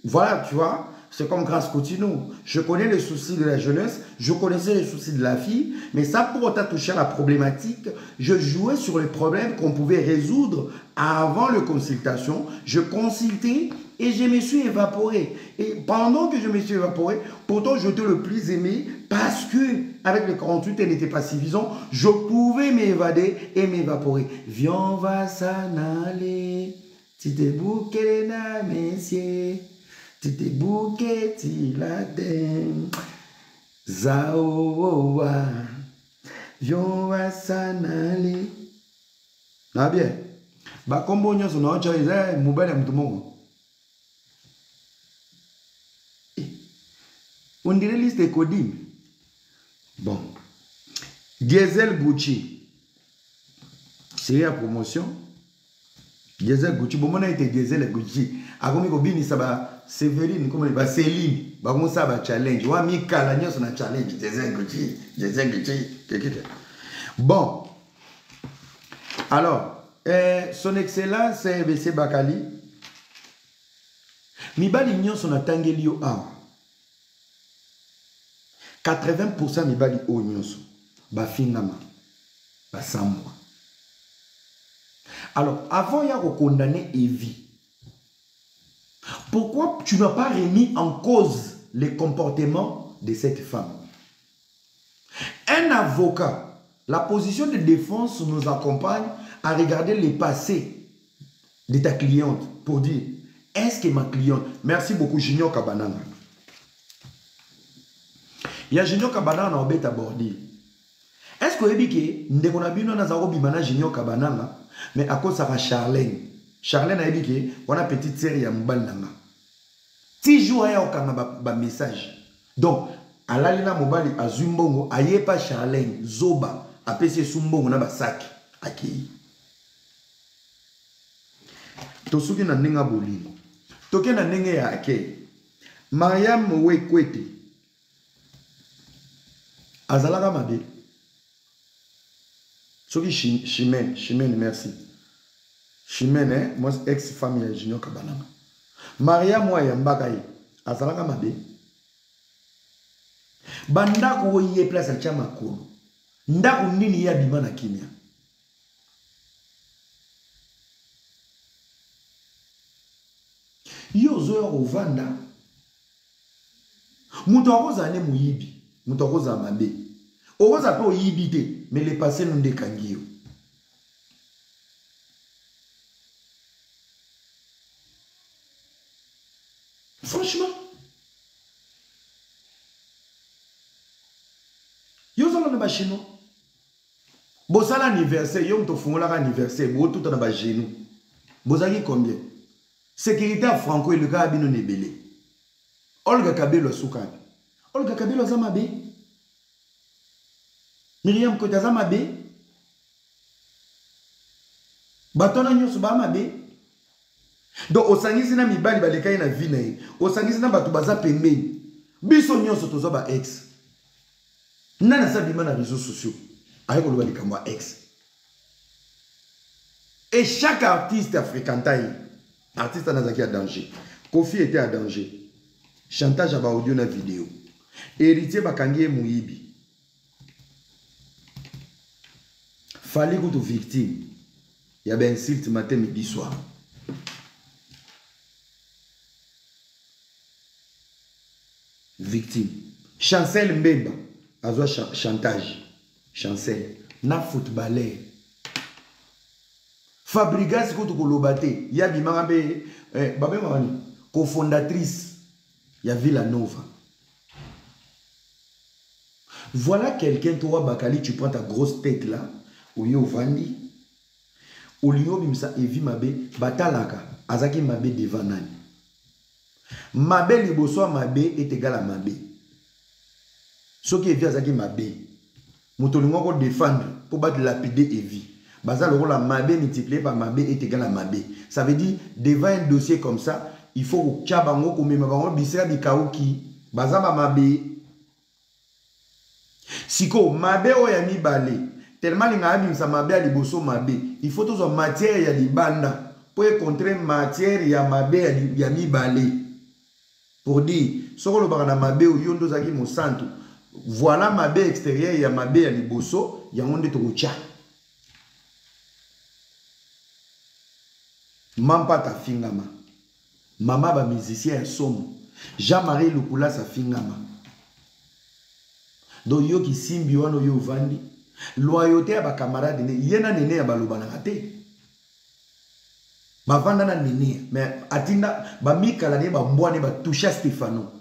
voilà, tu vois. C'est comme Grâce Coutinho. Je connais les soucis de la jeunesse, je connaissais les soucis de la fille, mais ça pour autant toucher à la problématique, je jouais sur les problèmes qu'on pouvait résoudre avant la consultation. Je consultais et je me suis évaporé. Et pendant que je me suis évaporé, pourtant j'étais le plus aimé parce que avec les 48, elle n'était pas suffisant. Je pouvais m'évader et m'évaporer. Viens, on va s'en aller. Tu te bouquets na messieurs. Tu te bouquets, tu la den. Zaowa. Viens, va s'en aller. Ah bien. Bah, comme on a son autre chose, mobile à tout. On dirait liste de coding. Bon. Diesel Gucci. C'est la promotion. Diesel Gucci. Bon, on a été Diesel Gucci. A comme il y a Séverine, comme il y a Céline. Bah, ça va challenge. Ou ami Kalanya, son challenge. Diesel Gucci. Diesel Gucci. Bon. Alors, son excellence, c'est BC Bakali. Mibali nyon son atangeli yo awa. 80% mibali o nyonso ba fingama ba samwa. Alors, avant ya ko condamner Evie, pourquoi tu n'as pas remis en cause les comportements de cette femme? Un avocat, la position de défense nous accompagne à regarder le passé de ta cliente pour dire, est-ce que ma cliente, merci beaucoup Junior Kabananga. Il y a Junior Kabananga en bête abordé. Est-ce que vous savez que nous avons Junior Kabananga, mais à cause de Charlène. Charlène a dit que on a une petite série à Mbalanga. 10 jours, il y a un message. Donc, à l'alina mobile, à Zumbongo, à Yepa Charlène, Zoba, à PC Sumbongo, na basak, à qui? Tosuki na nenga bolingo. Toke na nenga ya ake. Mariam Wekwete. Azalaka mabe. Soki Chimène, merci. Chimène, moi, ex-famille Junior Kabananga. Maria Moya Mbakaye, Azalaka Mabe. bandako oye place atia makolo ndako nini ya bima na kimia yo zoya kovanda mutu akoza ne muyibi mutu akoza mabe okoza pe oyibi te mais le passé nous ndekangi yo franchement yo zala na ba chino bosala anniversaire yo mto fungola ka anniversaire bo tout na ba genou bozaki combien sécurité à Franco et le gars abino nebele Olga Kabelo sukabi Olga Kabelo zamabe Myriam Kota zamabe batona nyoso ba mabe donc osangisi na mibali balekai na vie na ye osangisi na bato baza pembeni biso nyoso toza ba ex nana sabima na réseaux sociaux avec le likambo ex et chaque artiste fréquentait artiste nazaki à danger Kofi était à danger chantage à audio na vidéo héritier bakangi muyibi fallait que tu victime il y a ben insulte matin midi soir victime Chancel Mbemba azwa chantage Chancel na footballeur Fabrigas ko to kolobate ya bimanga be babe mani cofondatrice ya Villanova. Voilà quelqu'un toi bakali tu prends ta grosse tête là au yo vandi au lieu bimsa evi mabe batalaka azaki mabe devant nani mabe liboso mabe est égal à mabe ce qui est azaki mabe motolingo ko défendre pour battre lapider evi baza le la mabe multiplié par mabe est égal à mabe ça veut dire devant un dossier comme ça il faut que chabango ko mema bango bisera bikaoki baza ba mabe siko mabe o ya mibale tellement linga abimisa mabe ya liboso mabe il faut toujours matière ya libanda pour contrer matière ya mabe ya mibale pour dire soko baka na mabe o yondo zaki mo santo voilà mabe extérieur ya mabe ya liboso ya ngonde to kocha mampa ta fingama mama ba musicien ya somo Jean-Marie Lukula sa fingama do yo ki simbi wano yo vandi loyauté ya ba camarade ne yena nene ya baloba na te ba vanda na nene mais atinda ba mikala ne ba mbwane ba toucha Stefano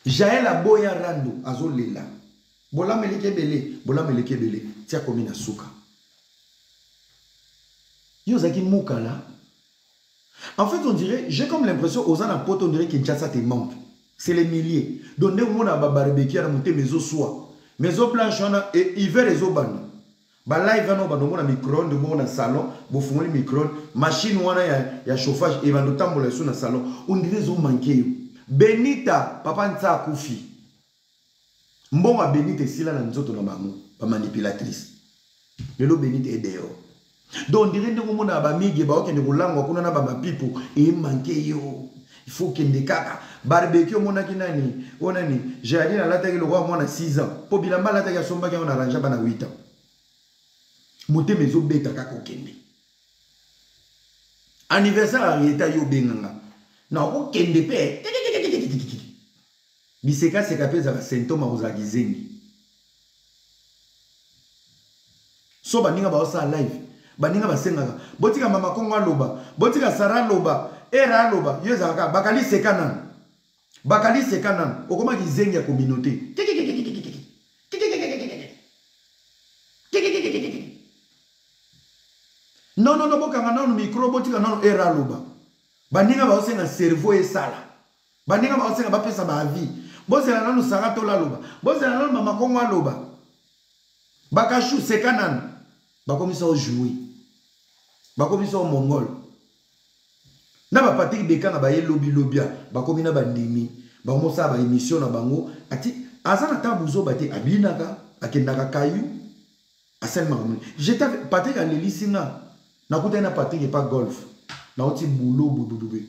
Jaël Aboya Rando azolela bola meleke bele tia komi na suka yo zaki mukala en fait on dirait j'ai comme l'impression aux ana poto on dirait que Kinshasa te manque c'est les milliers donc on a ba barbecue na monter maison soie maison planche et hiver les obano ba live no ba na micro-ondes na salon bo fungoli micro-ondes machine wana ya chauffage et ba tambola sur na salon on dirait zo manquer Benita papa nta kufi mbonga Benita sila na nzoto na bango ba manipulatrice lelo Benita est dehors donc on dirait ndeko mona ba migi ba okende kolangwa kuna na ba mapipo et manquer yo il faut kende kaka barbecue mona kinani onani j'ai la lata ki le roi mona 6 ans po bilamba lata ya somba ki on arrange ba na 8 ans moté mezo beta kaka kende anniversaire arieta yo benganga na okende pe biseka seka peza ba symptôme ozagizengi so baninga ba osa live baninga basengaka botika mama kongo aloba botika sara loba era loba yezaka bakali sekana okoma kizengi ya communauté non bokanga nanu micro botika nanu era loba baninga ba osenga cerveau esala baninga ba osenga bapesa ba vie bozela nanu sara tola loba bozela nanu mama kongo aloba bakashu sekana bakomisa o jouer bakomisa o mongol na ba Patrick Bekanga ba ye lobia bakomina bandimi bakomosa ba émission na bango ati azana tabuzo bate abinaka akendaka kayu asen makamuni j'étais Patrick Alelisinga na kutana Patrick pas golf na oti boulot boudoudoube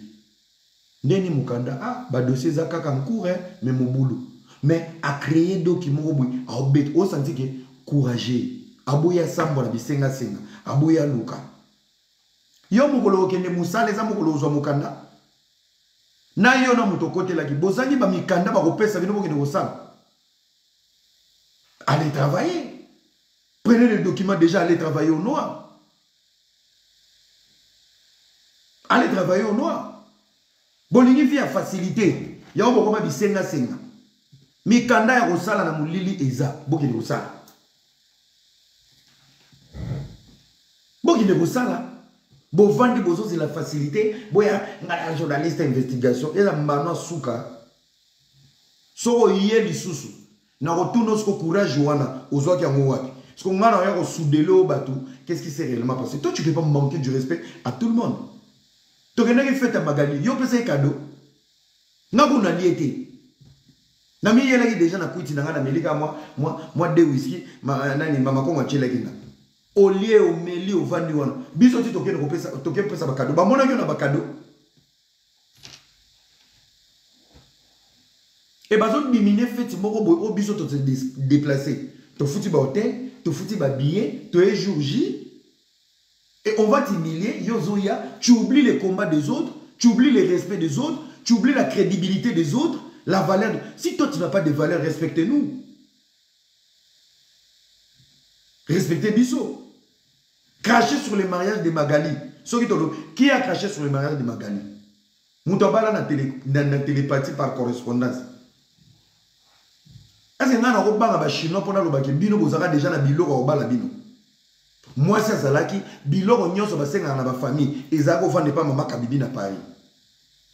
Neni mukanda, ah, ba dossier za kaka en cours, mais mon boulot. Mais à créer document, à obéir, au senti que courageux. Aboya sambo na bisenga senga. Aboya luka. Yo mukolo kende musale za mukolo uzwa mukanda. Na yo na mutokote laki. Bozangi ba mikanda ba kopesa bino kende kosala. Allez travailler. Prenez le document déjà, allez travailler au noir. Allez travailler au noir. Bolingi via facilité. Ya obo koma bisenga senga. Mikanda ya kosala na mulili eza. Bokende kosala. Bokende kosala. Bo vandi bozo c'est la facilité. Boya ngala journaliste investigation. Eza mbano suka. So yé lisusu. Na retourne ce courage wana ozwa ki ngo wapi. Parce que ngana ya ko soudelo batu. Qu'est-ce qui s'est réellement passé? Toi tu peux pas manquer du respect à tout le monde. Tu as fait ta magali, yo pese cadeau. Na kuna liete. Na mi yela déjà na kuiti na ngana melika moi de whisky, nani mama ko ngachela kinga. Olie o meli o vandi wana. Biso ti tokene ko pesa ba cadeau. Ba mona yo na ba cadeau. Et bazo bimine feti moko boy o biso to se déplacer. To futi ba hôtel, to futi ba billet, to e jour J. Et on va t'humilier, Yozoya, tu oublies les combats des autres, tu oublies le respect des autres, tu oublies la crédibilité des autres, la valeur. Si toi tu n'as pas de valeur, respectez-nous. Respectez Bisso. Cracher sur les mariages de Magali. Qui a craché sur les mariages de Magali? Moutobala na télépathie par correspondance. Est-ce que nous avons des Chinois pour nous dire que Bino Bozara déjà na biloko au bala Bino? Moi, c'est ça qui biloko nyonso basenga na ba famille ezako vande pas mama kabibi na Paris.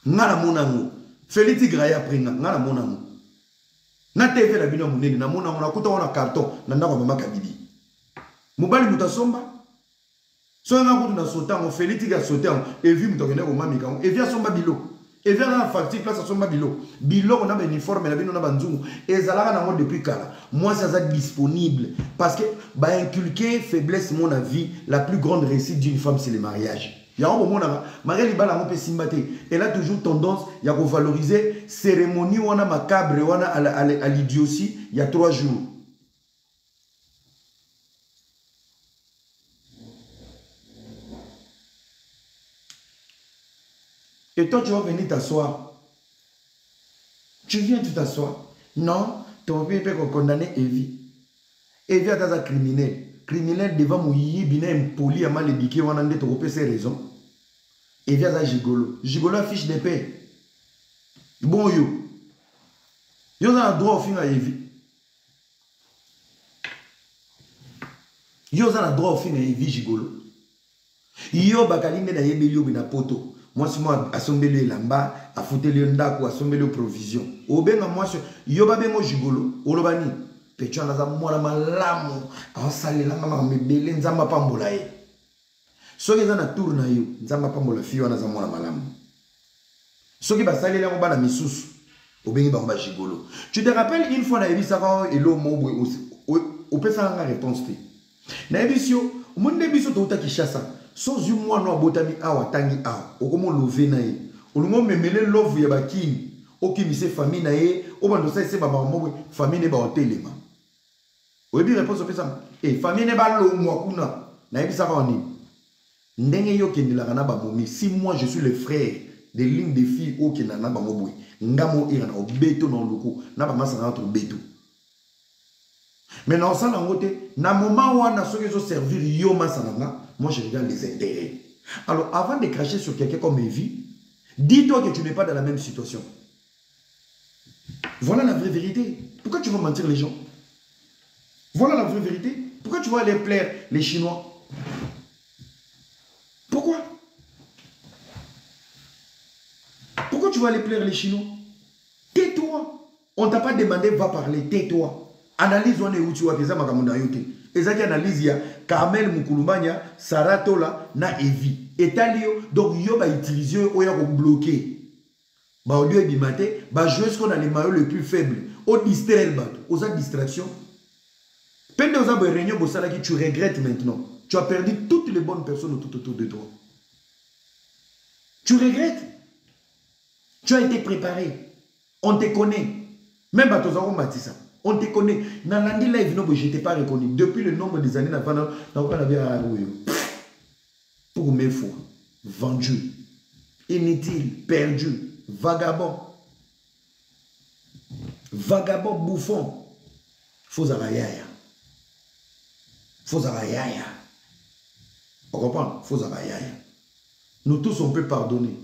Ngana monango. Feliti Graya pringa ngana monango. Na TV la bino munene na monango na kuta wana carton na ndako mama kabibi. Mobali mutasomba. So nga kutu na sotango Feliti ga sotango et vi mutokene ko mami kango et via somba bilo. Et via na facture place à somba bilo. Biloko na ba uniforme na bino na banzungu ezalaka nango depuis kala. Moi ça est disponible parce que bah inculquer faiblesse mon avis la plus grande réussite d'une femme c'est le mariage. Il y a un moment là Marie Libala on peut s'imbater. Elle a toujours tendance il y a qu'on valoriser cérémonie ou on a macabre ou on a à l'idiotie il y a 3 jours. Et toi tu vas venir t'asseoir. Tu viens tu t'asseoir. Non, ton père peut condamner Evie. Evie est un criminel. Criminel devant mouiller, bien impoli à mal éduqué, on a des ses raisons. Evie est un gigolo. Gigolo affiche de paix. Bon yo. Yo a droit au fin à Evie. Yo a droit au fin à Evie gigolo. Yo bakaline na yebelio bina poto. Moi, si moi, assombele lamba, a fouté le ndako, assombele provision. Obenga moi, yo babe mo jigolo, olobani. Pecho na za mwana malamu, a sali la mama mebele nzamba pambola e. Soki za na tour na yo, nzamba pambola fiyo na za mwana malamu. Soki ba sali la mo bana misusu, obengi ba mba jigolo. Tu te rappelles une fois na ebisa ka elo mo o pesa nga réponse te. Na ebisio, monde biso to uta Kishasa. Sans une mois no botami awa tangi awa okomo love na ye olungo memele love ya bakini okimise famille na ye obando sa ese baba mo famille ne ba hotelema oyebi réponse opesa famille ne ba lo mwa kuna na yebisa ka oni ndenge yo kendela na ba momi si moi je suis le frère des lignes de filles au kenda na ba mobwe ngamo ira na obeto na loko na ba masa na to beto. Mais non ça na ngote na moment wana soki zo servir yo masananga. Moi, je regarde les intérêts. Alors, avant de cracher sur quelqu'un comme Evie, dis-toi que tu n'es pas dans la même situation. Voilà la vraie vérité. Pourquoi tu vas mentir les gens? Voilà la vraie vérité. Pourquoi tu vas aller plaire les Chinois? Pourquoi? Pourquoi tu vas aller plaire les Chinois? Tais-toi. On ne t'a pas demandé, va parler. Tais-toi. Analyse où tu vas faire ma yote. Ezaki analyse ya Kamel Mukulumbanya, Saratola na Evie. Etalio donc yo ba utiliser oya ko bloquer. Ba audio ebimate, ba jouer ce qu'on a les maillots les plus faibles, au distraire ba, aux distraction. Pendant aux réunions bosala qui tu regrettes maintenant. Tu as perdu toutes les bonnes personnes tout autour de toi. Tu regrettes. Tu as été préparé. On te connaît. Même à Tozaro Matissa. On te connaît. Dans l'année live, je ne t'ai pas reconnu. Depuis le nombre des années, pour mes fois, vendu, inutile, perdu, vagabond. Vagabond bouffon. Faux à la yaya. Faux à la yaya. On comprend? Faux à la yaya. Nous tous, on peut pardonner.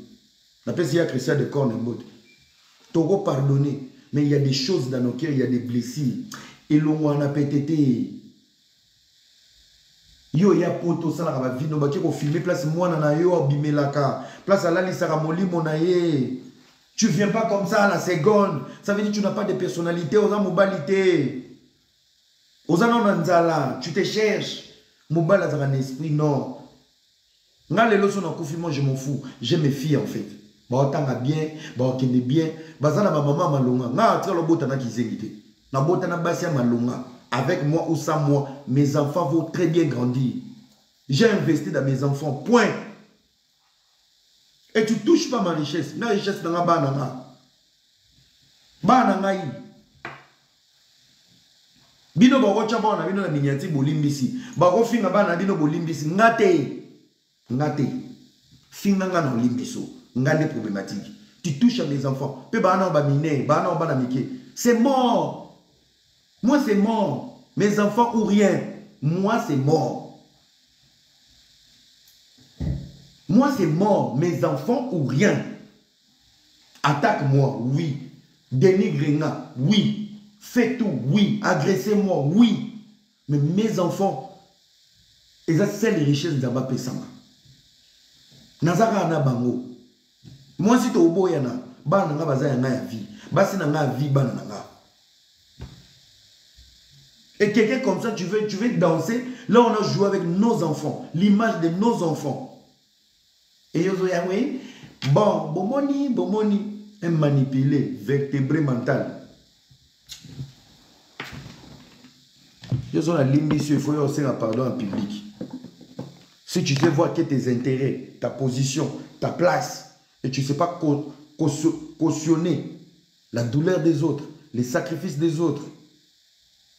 On appelle ça Christian de Cornembaud. Togo pardonner. Mais il y a des choses dans nos cœurs, il y a des blessures. Et l'on a pété. Yo ya poto ça la vie no ba ko filmer place moi na yo abimelaka. Place à la lisara molimo na ye. Tu viens pas comme ça à la seconde. Ça veut dire que tu n'as pas de personnalité, aux mobilité. Aux anonanzala, tu te cherches. Mobile a un esprit, non. Nga lelo son confinement, je m'en fous. Je me fie en fait. Ba otanga bien, ba okende bien. Bazana ba maman malonga. Nga atira lo botana kizengite. Na botana basia malonga. Avec moi ou sans moi, mes enfants vont très bien grandir. J'ai investi dans mes enfants, point. Et tu ne touches pas ma richesse. Ma richesse dans la banana. Banana. Bino ba rocha ba na bino na minyati bolimbisi. Ba ko finga ba na bino bolimbisi ngate. Ngate. Finga nga na olimbiso. Ngale problématique. Tu touches à mes enfants. Pe ba na ba miné, ba na ba na mike. C'est mort. Moi c'est mort. Mes enfants ou rien. Moi c'est mort. Moi, c'est mort. Mes enfants ou rien. Attaque-moi, oui. Dénigre-moi, oui. Fais tout, oui. Agressez-moi, oui. Mais mes enfants, et ça, c'est les richesses d'Abba Pesama. Nazara ana bango. Moi, si tu es au boyana, bananga baza yana vie. Basi nanga vie, bananga. Et quelqu'un comme ça, tu veux danser. Là, on a joué avec nos enfants. L'image de nos enfants. Et yo oui, bon, bomoni, un manipulé, vertébré mental. Yo la limite, il faut y aussi un pardon en public. Si tu sais voir que tes intérêts, ta position, ta place, et tu ne sais pas cautionner la douleur des autres, les sacrifices des autres,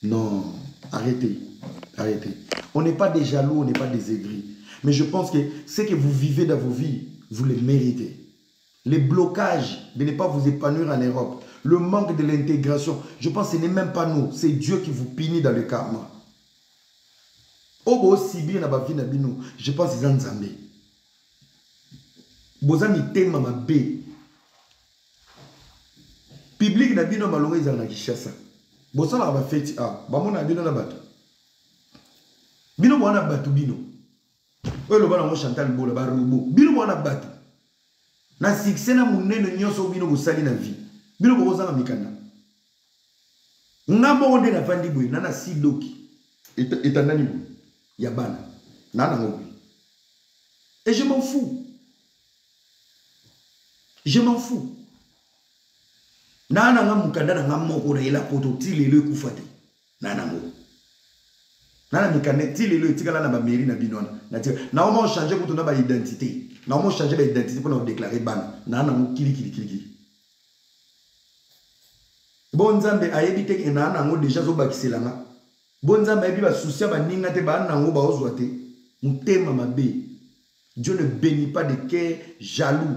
non, arrêtez, arrêtez. On n'est pas des jaloux, on n'est pas des aigris. Mais je pense que ce que vous vivez dans vos vies, vous les méritez. Les blocages de ne pas vous épanouir en Europe, le manque de l'intégration, je pense que ce n'est même pas nous, c'est Dieu qui vous punit dans le karma. Je pense que c'est Nzambe. Bozami tema mabe. Public na bino malonga izana kishasa. Bosala ba feti bamona bino na bato. Bino mwana bato bino. Oyo loba na Chantal Bola ba rubo. Bino mwana bato. Na succès na munene nyoso bino bosali na vie. Bino bozanga mikanda. Ngamo onde na vandi boy na sidoki. Etandani boy. Yabana. Nana ngobi. Et je m'en fous. Je m'en fous. Nana ngamukanda na ngamoko na ela poto tilele kufate. Nana ngo. Nana mikane tilele tikala na ba mairie na binona. Na on changer pour ton ba identité. Na on changer ba identité pour nous déclarer ban. Nana ngo kili. Bon Nzambe ayebite ke nana ngo déjà zo bakiselanga. Bon Nzambe ayebi ba souci ba ninga te ba nango ba ozwa te. Mutema mabe. Dieu ne bénit pas des cœurs jaloux.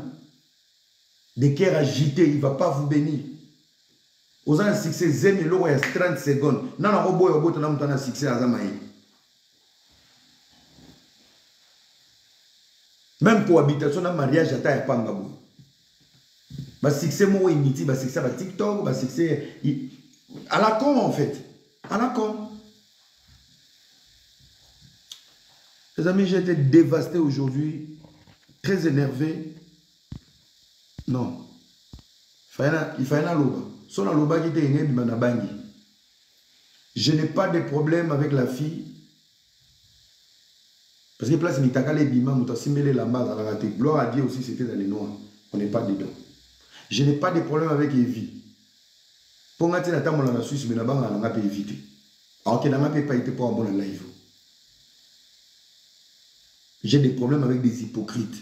Des cœurs agités, il ne va pas vous bénir. Aux ans de succès, zème le roi 30 secondes. Non, non, boy, boy, on a succès à Zamaï. Même pour habitation, on a mariage à taille pas mbabou. Bah succès moi inutile, bah succès à TikTok, bah succès à la con en fait, à la con. Les amis, j'ai été dévasté aujourd'hui, très énervé. Non. Il fallait un loba. Son loba qui était né de bangi. Je n'ai pas de problème avec la fille. Parce que place mitaka les bima, mouta simele la base à la raté. Gloire à Dieu aussi, c'était dans les noirs. On n'est pas dedans. Je n'ai pas de problème avec Evie. Pour nga tina tamola na Suisse, mais là-bas, on a pas évité. Alors que n'a pas été pour un bon live. J'ai des problèmes avec des hypocrites.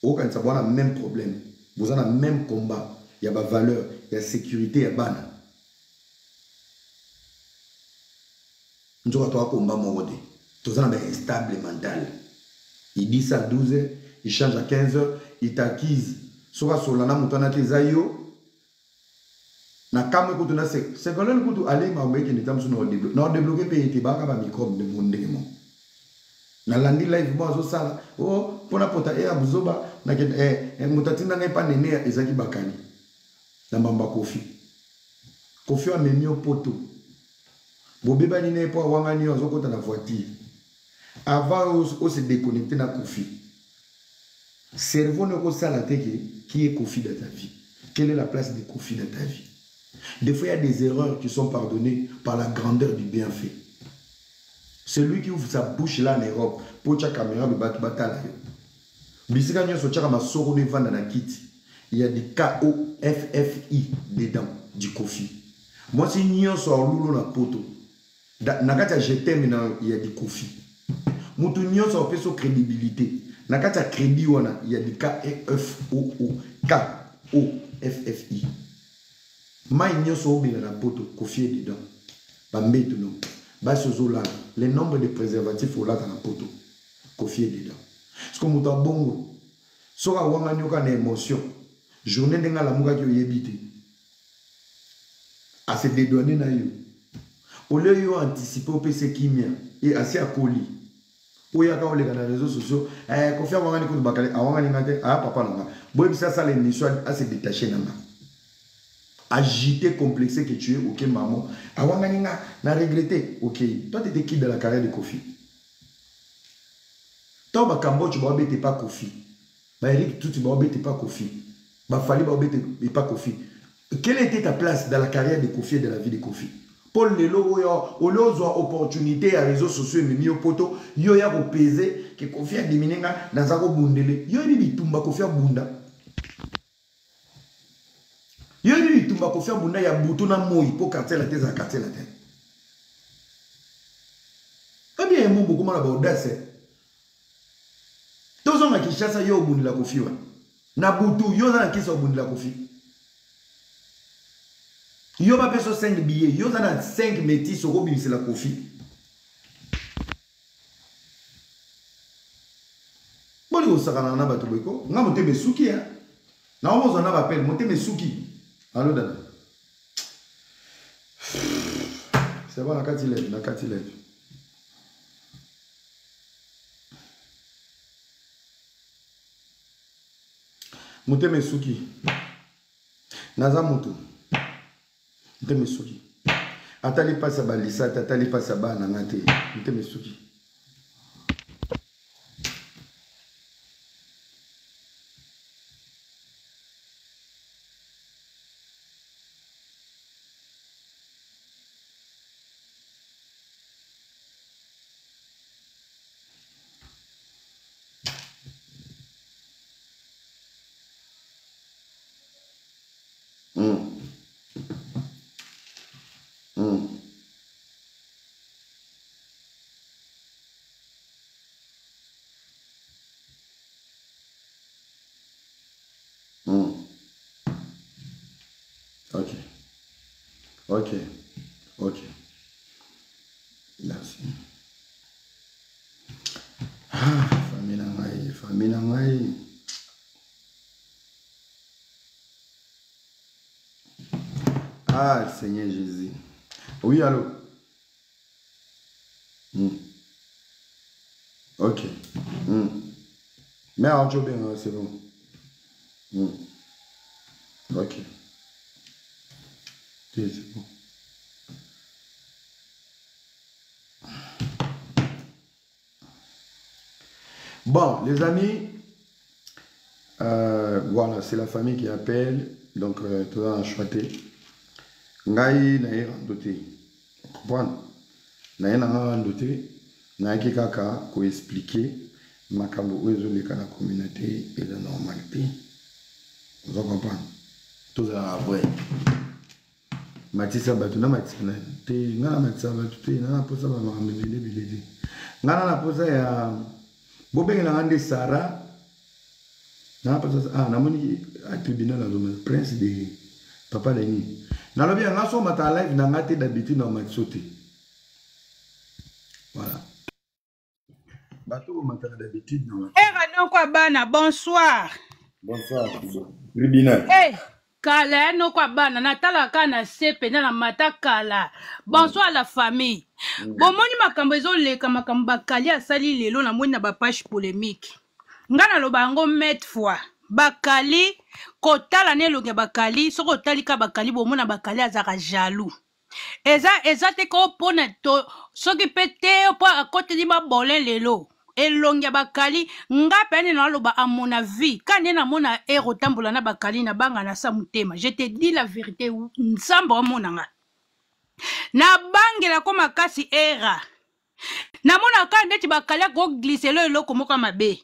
Aucun savoir le même problème. Vous avez le même combat. il y a ma valeur, il y a sécurité, il y a bana. Nous avons un combat morode. Tout ça est stable mental. Il dit ça à 12 heures, il change à 15 heures, il t'acquise. Soit sur la moutana tezayo. Na kamwe kutu na c'est quand le kutu aller ma meke ni tamsu no débloquer. Non débloquer pe ete ba ka ba microbe de monde ke mon. Na landi live mo zo sala. Oh, pona pota e abuzoba na ke mutatinda ngai pa nene ezaki bakani. Na mbamba kofi. Kofi a memi au poto. Bobe ba ni ne po wangani ozo kota na voiture. Avant on se déconnecter na kofi. Cerveau ne ko sala teke qui est kofi dans ta vie. Quelle est la place de kofi dans ta vie? Des fois, il y a des erreurs qui sont pardonnées par la grandeur du bienfait. Celui qui ouvre sa bouche là en Europe, pour la caméra, il y a des KOFFI dedans, du Kofi. Moi, si nous sommes en la poto, il y a du Kofi. Nous sommes en crédibilité. Il y a crédit, il y a des KOFFI. Maï nyoso obéla na poto kofié dedans. Bambeto no. Basozo là. Le nombre de préservatifs au là dans la poto. Kofié dedans. Parce que mouta bongo. Sora wanga nyoka na émotion. Journée denga la muka ki oyebite. A se dédouaner na yo. Au lieu yo anticiper au PC kimia et assez à colis. Oya ka olega na réseaux sociaux. Kofié wanga ni ko bakale awanga ni ngate papa nanga. Boy ça ça l'émission à se détacher nanga. Agité, complexé que tu es, ok maman. Awanganinga, n'a regretté, ok. Toi tu étais qui dans la carrière de Kofi? Toi bah Cambo tu vas t'es pas Kofi. Bah Eric tout tu vas t'es pas Kofi. Bah Fali bah t'es pas Kofi. Quelle était ta place dans la carrière de Kofi et dans la vie de Kofi? Paul Lelo au lieu opportunité à réseaux sociaux et mis au poteau, yo ya repésé que Kofi a diminué dans un bundele. Yo dit bitumba Kofi a bunda. Yo dit tumba ko faire bunda ya butu na moi pour quartier la tête à quartier la tête. Pas bien mon beaucoup mal audace. Tous on a qui chasse yo bundi la kofi wa. Na butu yo na qui so bundi la kofi. Yo ba peso 5 billets, yo na 5 métis sur robin c'est la kofi. Bon yo sakana na bato beko, nga mote mesuki hein. Na omo zona ba appel mote mesuki. Allô, Dada. C'est bon, la carte lève, la carte lève. Mouté Mesuki. Naza Moutou. Mouté Mesuki. Atali passe à Balissa, Atali passe à Bananate. Mouté Mesuki. Ok. Ok. Ok. Merci. Ah, famille Nangaï, famille Nangaï. Ah, Seigneur Jésus. Oui, allô? Ok. Mais en bien, c'est bon. Ok. C'est bon. Bon, les amis, voilà, c'est la famille qui appelle. Donc, tout le monde a choisi. Ngai na randoté. Comprendre? Na randoté. Na kaka ko expliquer makambo ozo le kana communauté et la normalité. Vous comprenez? Tout ça vrai. Matisa batuna matina te ngana matisa batute na posa ba mamebele belede. Ngana na posa ya bobenge na ngande Sara Na pas ça ah na moni à tribunal le prince de papa Leni. Na lobi nga so mata live na ngate d'habitude na matsote. Voilà. Bateau mata d'habitude na. Non quoi bana bonsoir. Bonsoir. Tribunal. Eh kala no kwa bana natala kana sepe na mata kala. Bonsoir la famille. Bon moni makambo ezoleka makambo bakali asali lelo na moni na ba page polémique. Ngana lo bango met fois bakali kotala ne longe bakali soko talika bakali bomona bakali azaka jaloux. Eza te ko pona to soki pete po akote di mabole lelo. Elongia bakali nga pene na loba à mon avis quand na mona ero tambola na bakali na banga na sa mutema je te dis la vérité nzamba monanga na bangela ko makasi era na mona ka ndeti bakali ko glisser le loko moko mabe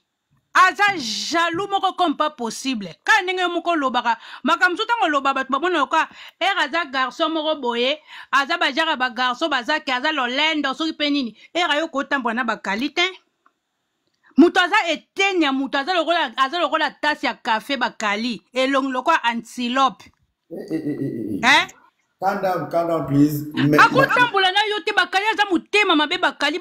aza jaloux moko comme pas possible quand ndenge moko lobaka makamso tango loba batu babona ka era aza garçon moko boye aza bajara ba garçon bazaki aza lolendo soki penini era yo ko tambola na bakali te Mutaza etenya mutaza lokola tasi ya café bakali elong lokwa antilope. Hein? Calm down, please. Akotambola na yo te bakali aza mutema mabe bakali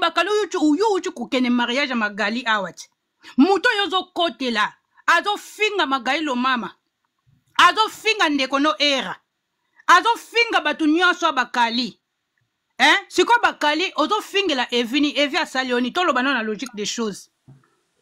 uyu kukene mariage magali awati. Muto yozo kote la. Azo finga magali lo mama. Azo finga ndeko no era. Azo finga batu nyonso bakali. Hein? Siko bakali ozo finga la evini evi asali oni tolo bana na logique des choses.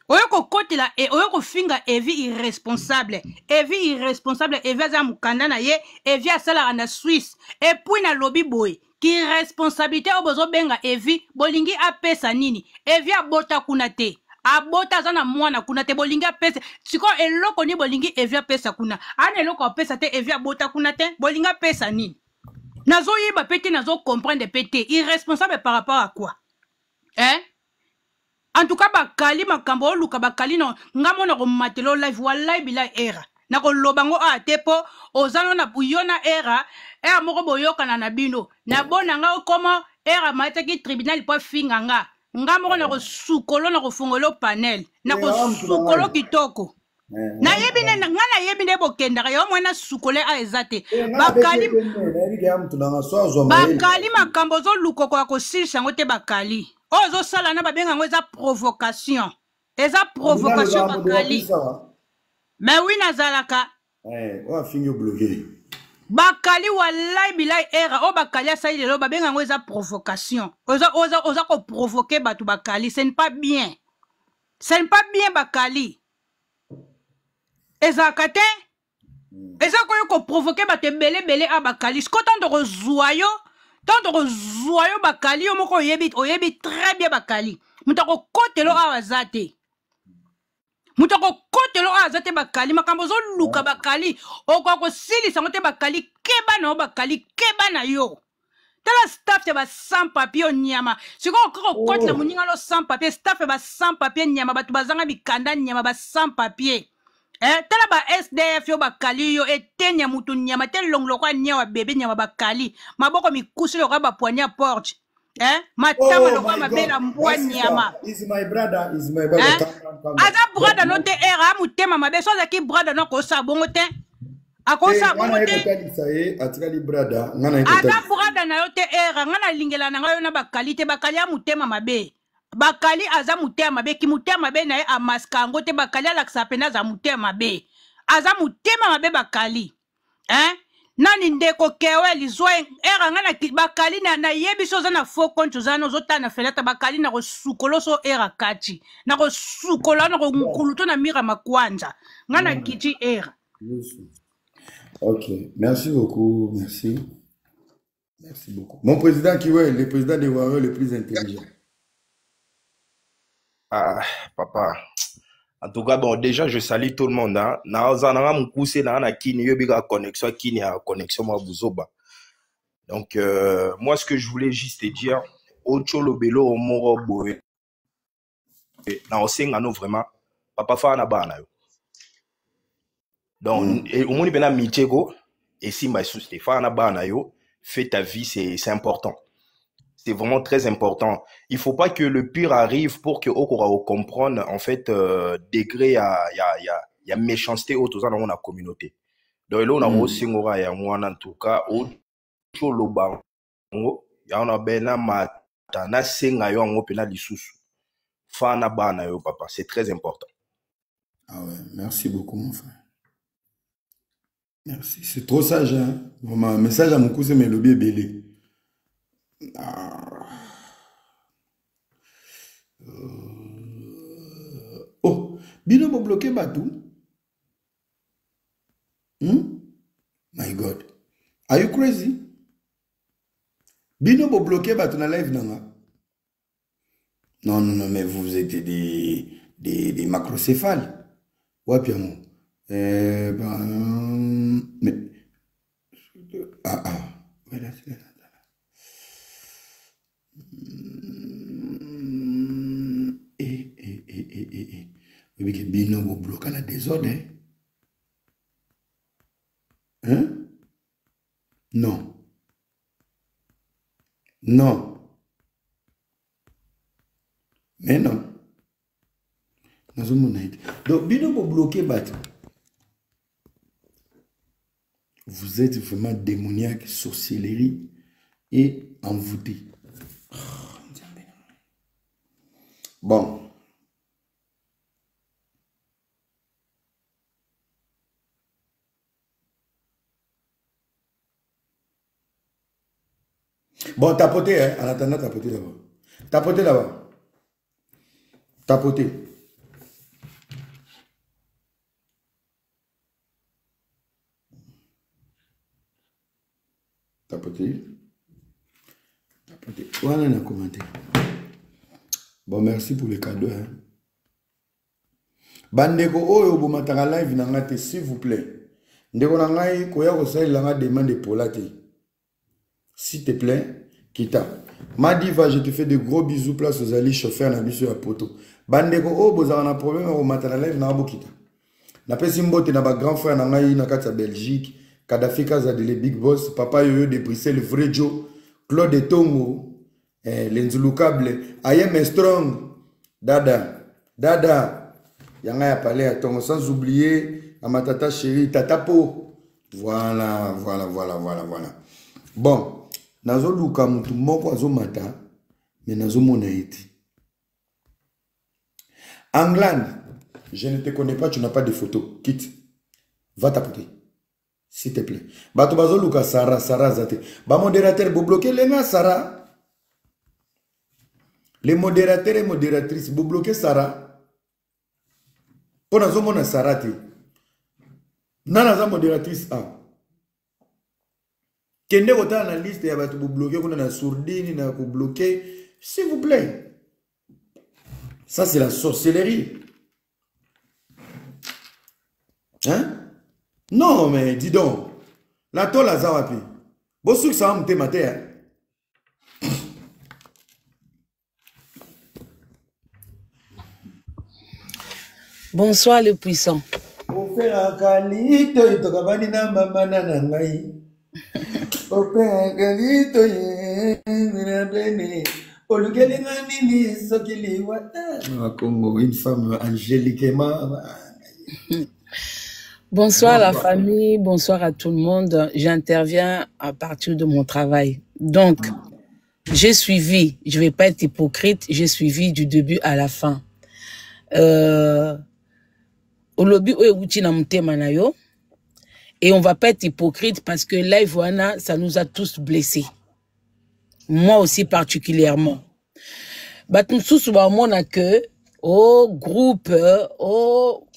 Oyoko kote la oyoko finga evi irresponsable evi aza mukanda na ye evi asala na Suisse et puis na lobby boy ki responsabilité obozo benga evi bolingi apesa nini evi abota kuna te abota za na mwana kuna te bolingi apesa siko eloko ni bolingi evi apesa kuna ana eloko apesa te evi abota kuna te bolingi apesa nini nazo yiba pete nazo comprendre pete irresponsable par rapport à quoi hein. En tout cas, bakali makambo luka bakali no ngamo na ko matelo live wallahi bila era na ko lobango a tepo ozano na buyona era moko boyoka na bino na bona nga komo era mataki tribunal po finga nga ngamo na ko sukolo na ko fungolo panel na ko sukolo kitoko na yebine ngana yebine bokenda yo mwana sukole a ezate bakali makambo zo luko ko silsa ngote bakali ozo sala na babenga ngo eza provocation bakali mais oui nazalaka on fingi bloquer bakali wallahi bilai era o bakali asali lelo babenga ngo eza provocation oza ko provoquer batu bakali ce n'est pas bien bakali ezaka te eza ko provoquer batu belé a bakali sko tanto ko zuayo tant que zoyo bakali yo moko oyebi très bien bakali mutako kotelo awazate bakali makambo zo luka bakali okwa silisa ngote bakali keba na yo tala staff ya ba sans papier nyama siko kotela muninga lo sans papier staff ya ba sans papier nyama batu bazanga bikanda nyama ba sans papier tala ba SDF yo bakali yo etenya mutu nyama tel longlo kwa nyawa bebe nyama bakali maboko mikusi yo ba poignard porte matama lo kwa mabela mbwa nyama is my brother aza brother no te era mutema mabe so zaki brother no ko sa bongo te akosa bongo te atikali brother ngana aza brother na yo te era ngana lingela na ngayo na bakali te bakali ya mutema mabe bakali aza mutema be ki mutema be na ye amaska ngo te bakali alakisa pena za mutema be aza mutema mabe bakali nani ndeko kewe lizoe era ngana bakali na yebiso za na faux compte za no zota na felata bakali na ko sukolo so era kati na ko sukolo na ko nkuluto na mira makwanja ngana kiti era. Ok, merci beaucoup, merci beaucoup. Mon président qui est le président des Warriors le plus intelligent. Ah, papa. En tout cas, bon, déjà, je salue tout le monde. Hein. Donc, moi, ce que je voulais juste te dire, Ocholobelo, Omoroboe, na osengano vraiment, papa fa na bana yo. Donc, au moins, il y a Michego, et si ma sous Stéphane bana yo, fais ta vie, c'est important. C'est vraiment très important. Il faut pas que le pire arrive pour que Okora comprenne en fait degré il y a méchanceté autour dans la communauté. Donc là on a aussi ngora ya mwana en tout cas au cholo bango ya on a bena mata na senga yo ngo pena lisusu. Fana bana yo papa, c'est très important. Ah ouais, merci beaucoup mon frère. Merci, c'est trop sage hein. Vraiment, message à mon cousin mais le bien belé. Oh, bino bo bloqué batou. My God. Are you crazy? Bino bo bloqué batou na live nanga. Non, non, non, mais vous êtes des macrocéphales. Ouais, Piamo. Mais. Voilà, c'est là. Oui, que Bino vous bloque la désordre, hein? Non. Non. Mais non. Donc, Bino vous bloquez, vous êtes vraiment démoniaque, sorcellerie et envoûté. Bon. Bon, tapotez, hein. En attendant, tapotez d'abord. Tapotez là-bas. Tapotez. Tapotez. Tapotez. Voilà, on a commenté. Bon, merci pour les cadeaux. Hein. Bandeko oyo bomatanga live nangate, s'il vous plaît. Ndeko nangai koya kosali langa demande pour la te. S'il te plaît, Kita. Madiva, je te fais de gros bisous, place aux alliés chauffeurs na biso ya poto. Bandeko oyo bozala na problème au matanga live na Kita. Na pesi mbote na ba grand frère nangai na kati ya Belgique, Kadhafi Kazadele Big Boss, papa yoyo de Bruxelles, Vrai Joe, Claude Tongo. L'enzulukable, I am strong. Dada, Yanga ya palais à Tongo, sans oublier à ma tata chérie, Tatapo. Voilà. Bon, nazo luka mutu moko azo mata, mais nazo monaïti. Angland, je ne te connais pas, tu n'as pas de photos. Quitte. Va tapoter. S'il te plaît. Bato bazo luka Sarah zate. Ba modérateur, vous bloquez les Sarah. Les modérateurs et modératrices, vous bloquez Sarah. Pour nous avons Sarah. Nana modératrice A. Kende vota na liste ya batu vous bloquez, qu'on a na sourdine, na vous bloquer. S'il vous plaît. Ça c'est la sorcellerie. Hein? Non mais dis donc. La tole a zawapi. Bossou que ça va me mater. Bonsoir le puissant. Une femme angéliquement. Bonsoir la famille, bonsoir à tout le monde. J'interviens à partir de mon travail. Donc, j'ai suivi, je ne vais pas être hypocrite, j'ai suivi du début à la fin. Au lobby et on va pas être hypocrite parce que live wana ça nous a tous blessés, moi aussi particulièrement. Que au groupe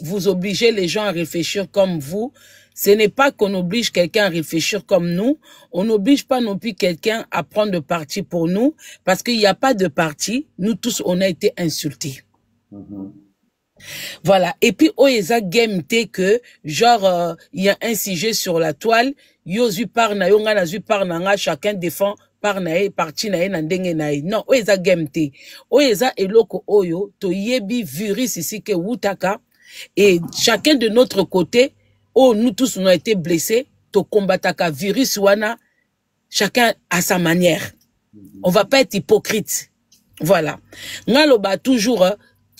vous obligez les gens à réfléchir comme vous. Ce n'est pas qu'on oblige quelqu'un à réfléchir comme nous, on n'oblige pas non plus quelqu'un à prendre de parti pour nous parce qu'il n'y a pas de parti, nous tous on a été insultés. Voilà. Et puis, oeza game te que, genre, il y a un sujet sur la toile, yozu par na yonga na zu par nanga, chacun défend par nae, parti nae, nandenge nae. Non, oeza game te. Oeza eloko oyo, to yebi virus ici que wutaka, et chacun de notre côté, oh, nous tous, on a été blessés, to combataka virus wana, chacun à sa manière. On va pas être hypocrite. Voilà. Ngaloba toujours,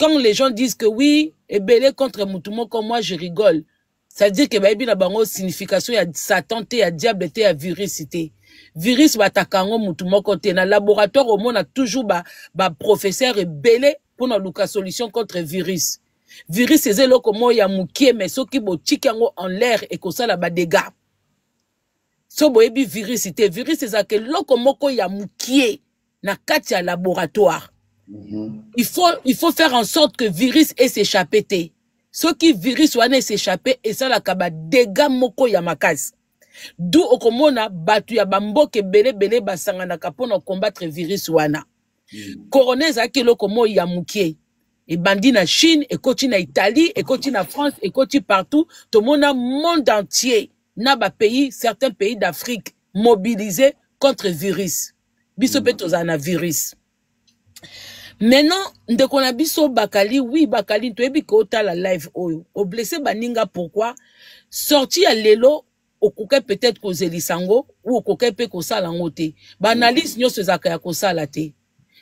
quand les gens disent que oui, ebele contre Moutoumon, comme moi, je rigole. Ça veut dire que bah, na bango signification ya Satan te, ya diable te, ya virus te. Virus batakango Moutoumon côté na laboratoire au monde a toujours ba professeur ebele pour na luka solution contre virus. Virus c'est le comment ya mukie mais so ki bo tikango en l'air et ko sala ba dégâts. So bo ebi virus c'est ça que loko moko ya mukie na kati ya laboratoire. Il faut faire en sorte que virus ait s'échappé te. Ce qui virus wane s'échappé et ça la kaba dégâts moko ya makasi. D'où okomona batu ya bamboke bele basangana kapona combattre virus wana. Coroner zaki lokomo ya mukie. Et bandi na Chine, et koti na Italie, et koti na France, et koti partout. Tout le monde entier, na ba pays, certains pays d'Afrique mobilisés contre virus. Biso petozana virus. Maintenant, ndeko na biso Bakali, oui Bakali, tu ebi ko ta la live oyo. O blessé baninga pourquoi? Sorti à lelo, au koke peut-être ko zelisango, ou au koke pe ko salango te. Ba analyse nyonso zaka ya ko sala te.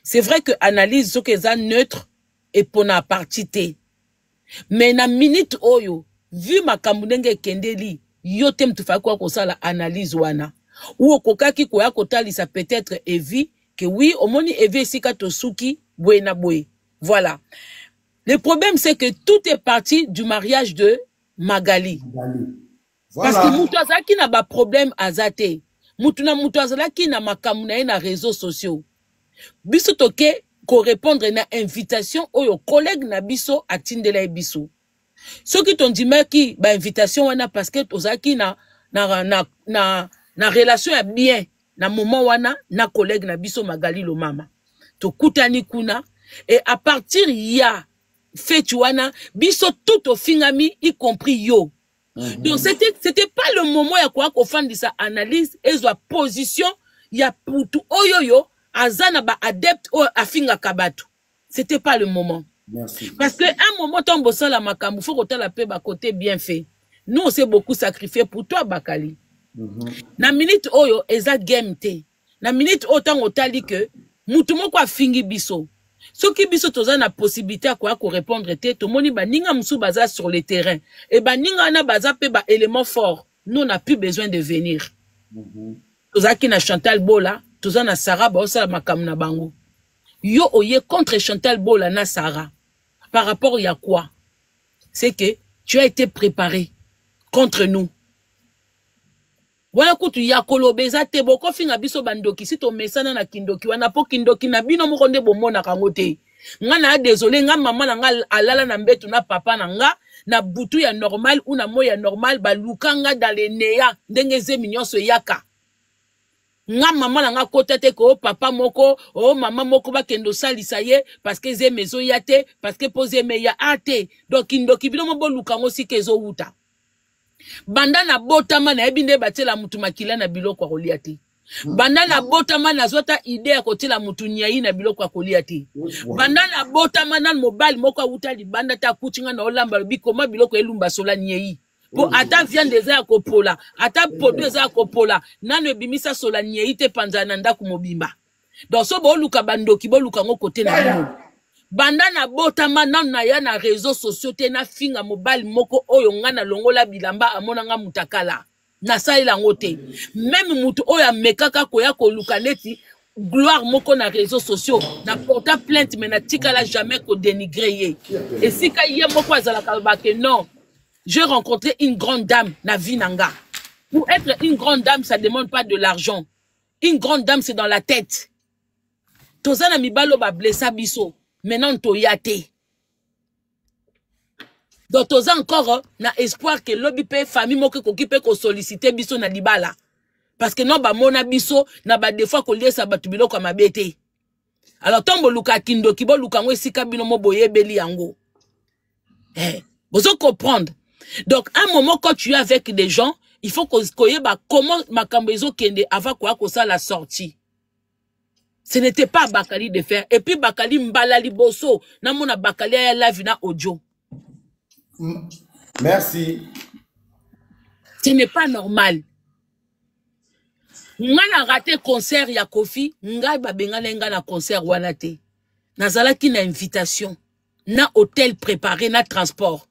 C'est vrai que analyse so keza neutre et pona parti te. Mais na minute oyo, vu makambo ndenge kendeli, yo tem tu fa kwa ko sala analyse wana. Ou au koka ki ko ya ko talisa peut-être evi que oui, au moni evi sika to suki buena bwe. Voilà. Le problème c'est que tout est parti du mariage de Magali. Voilà. Parce que Moutouazaki n'a pas problème azate. Moutouazaki n'a makamuna na réseaux sociaux. Biso toke ko répondre na invitation oyo collègue na biso atindela biso. Ce qui t'ont dit ki ba invitation wana parce que tozaki na relation ya bien na moment wana na collègue na biso Magali lo mama. To kutani kuna et à partir ya fait wana biso tout au fingami y compris yo. Donc c'était pas le moment ya quoi qu'on fasse sa analyse et sa position ya putu oyoyo azana ba adepte o afinga kabatu. C'était pas le moment. Merci. Parce que un moment tombe ça la makambu faut que la paix ba côté bien fait. Nous on s'est beaucoup sacrifié pour toi Bakali. Na minute oyo eza game te. Na minute autant otali que mutumo kwa fingi biso. Ce qui biso toza na possibilité quoi ko répondre te to moni ba ninga musu baza sur le terrain et ba ninga na baza pe ba élément fort. Nous on n'a plus besoin de venir. Toza ki na Chantal Bola, toza na Sarah ba osala makam na bango. Yo oye contre Chantal Bola na Sarah. Par rapport à quoi? C'est que tu as été préparé contre nous. Voilà kutu ya kolobeza te boko finga biso bandoki si to mesana na kindoki wana po kindoki na bino mukonde bomona kangote. Nga na désolé nga mama na nga alala na mbetu na papa na nga na butu ya normal ou na moya normal ba lukanga dans les neya ndenge ze minyonso yaka. Nga mama na nga kota te ko papa moko o mama moko ba kendo salisa ye parce que ze mezo yate parce que pose meya ate donc kindoki bino mo lukango si kezo uta. Banda na botama na ebinde batela mutu makila na biloko ya kolia te. Banda na botama na zota idée ya kotela mutu nyai na biloko ya kolia te. Banda na botama na mobile moko uta libanda ta kutinga na olamba bikoma biloko elumba sola nyei. Po ata viande eza ya kopola, ata podo eza ya kopola, nano ebimisa sola nyei te panzana ndaku mobimba. Donc so bo luka bandoki bo luka ngo kote na bino. Banda na botama na ya na réseaux sociaux te na finga mobile moko oyo ngana longola bilamba amona nga mutakala na salela ngote même mutu oyo mekaka koya ko luka neti gloire moko na réseaux sociaux na porta plainte mais na tikala jamais ko dénigrer ye et si ka ye moko azala ka que non j'ai rencontré une grande dame na vie nanga. Pour être une grande dame ça demande pas de l'argent. Une grande dame c'est dans la tête. Tozana mibalo ba blessa biso. Maintenant, to yate. Donc, toza encore na espoir que lobby pe famille moke ko kipe ko solliciter biso na libala. Parce que non ba mona biso na ba des fois ko liesa batu biloko mabete. Alors tombo luka kindo kibo luka ngo esika bino mo boyebeli yango. Vous comprendre. Donc, à un moment quand tu es avec des gens, il faut qu'on yeba comment makambo ezo kende avant ko ça la sortie. Ce n'était pas Bakali de faire. Et puis Bakali mbala liboso. Namona Bakali ya live na audio. Merci. Ce n'est pas normal. Nga na raté concert ya Kofi. Nga babenga na concert wana te. Nazala ki na invitation. na hôtel préparé, na transport.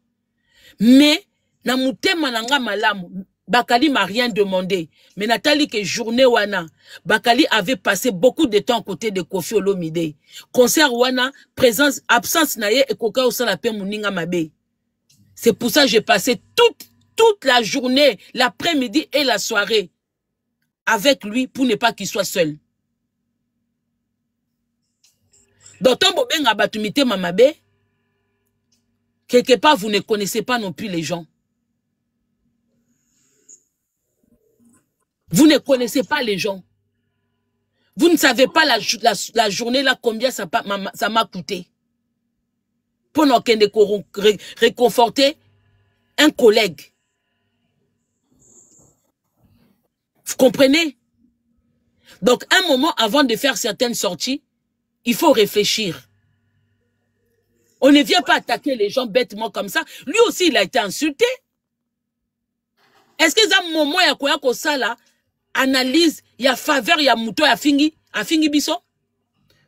Mais, na mutema nanga malamu, Bakali m'a rien demandé. Mais Nathalie, que journée wana, Bakali avait passé beaucoup de temps à côté de Kofi Olomide. Concert wana, présence, absence naye et koka au la paix mouninga mabe. C'est pour ça que j'ai passé toute la journée, l'après-midi et la soirée avec lui pour ne pas qu'il soit seul. Donc, ton bobenga batumite mamabe, quelque part, vous ne connaissez pas non plus les gens. Vous ne connaissez pas les gens. Vous ne savez pas la journée là combien ça m'a coûté. Pour nous réconforter un collègue. Vous comprenez? Donc, un moment avant de faire certaines sorties, il faut réfléchir. On ne vient pas attaquer les gens bêtement comme ça. Lui aussi, il a été insulté. Est-ce que ça un moment ya koya ko ça là analyse ya faveur ya muto ya fingi biso?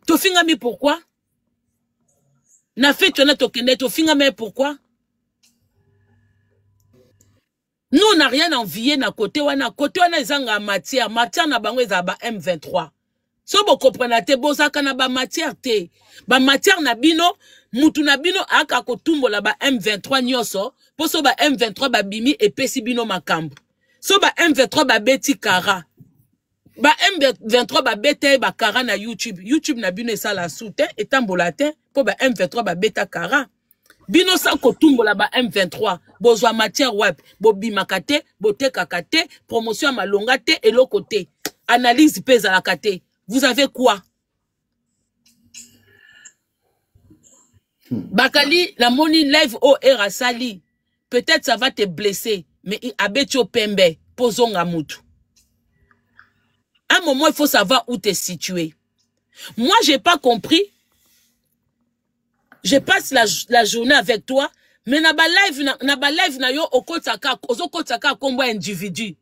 To finga mi pourquoi? Na fait tu na to kende to finga mais pourquoi? Nous on n'a rien envié na côté wana ezanga matière na bango ezaba M23. So bo comprendre te bozaka na ba matière te. Ba matière na bino mutu na bino aka ko tumbola ba M23 nyoso. Poso ba M23 ba bimi et pesi bino makambu. So ba M23 ba beti kara. Ba M23 ba bete ba kara na YouTube. YouTube na bino esa la soute etambola te po ba M23 ba beta kara. Bino sa ko tumbola ba M23. Bozwa matière web. Bo bimakate, bo tekakate, promotion malonga te et l'autre côté. Analyse pesa la kate. Vous avez quoi? Bakali, la money live au Erasali. Peut-être ça va te blesser, mais abetio pembe, posonga mutu. À un moment, il faut savoir où te situer. Moi, j'ai pas compris. Je passe la journée avec toi, mais na ba live na yo okotaka kombo individu.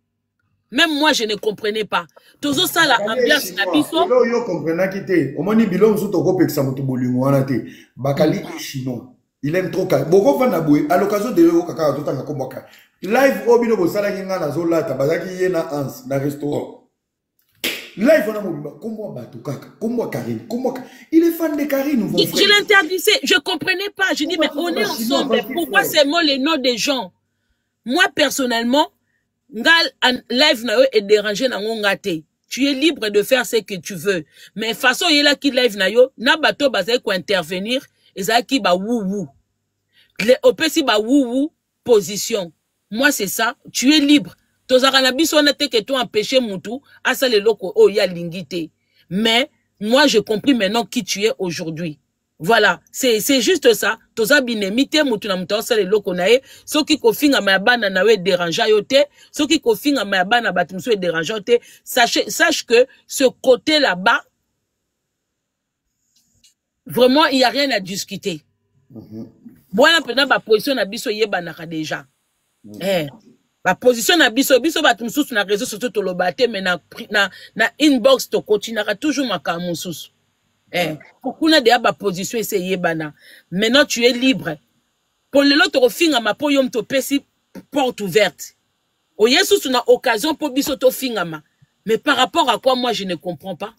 Même moi, je ne comprenais pas. Toujours ça, la ambiance na biso. Yo comprenez qui te. Au moins, bilon sous ton groupe examoto bolingo wana te. Bakali est chinois. Il aime trop calme. Boko va na boue. À l'occasion de yo kaka tout en komboka. Live obino bo sala kinga na zola tabazaki yena ans na restaurant. Live on a mobile. Kombo bato kaka. Kombo Karine. Il est fan de Karine. Je l'interdisais. Je comprenais pas. Je dis mais on est ensemble. Pourquoi c'est moi les noms des gens? Moi personnellement. Ngal live na yo est dérangé na ngate. Tu es libre de faire ce que tu veux. Mais façon yela ki live na yo, na bato bazay ko intervenir, ezaki ba wou. Le opesi ba wou position. Moi c'est ça, tu es libre. Tozaka na biso na te que toi empêcher mutu asa le loko o ya lingité. Mais moi je compris maintenant qui tu es aujourd'hui. Voilà, c'est juste ça. Toza binemite mutu na mutu sa le loko nae, so ki ko finga ma bana na we dérangea yo te, so ki ko finga ma bana batumso e dérangea te, sache que ce côté là-bas vraiment il y a rien à discuter. Voilà pendant ba position na biso yebanaka déjà. La position na biso batumso na réseau surtout to lobate mais na inbox to continuera toujours makamususu. Pourquoi on a position c'est yebana. Maintenant tu es libre. Pour le lot finga ma po yom to pesi porte ouverte. O yesu tu na occasion pour biso to finga ma. Mais par rapport à quoi moi je ne comprends pas.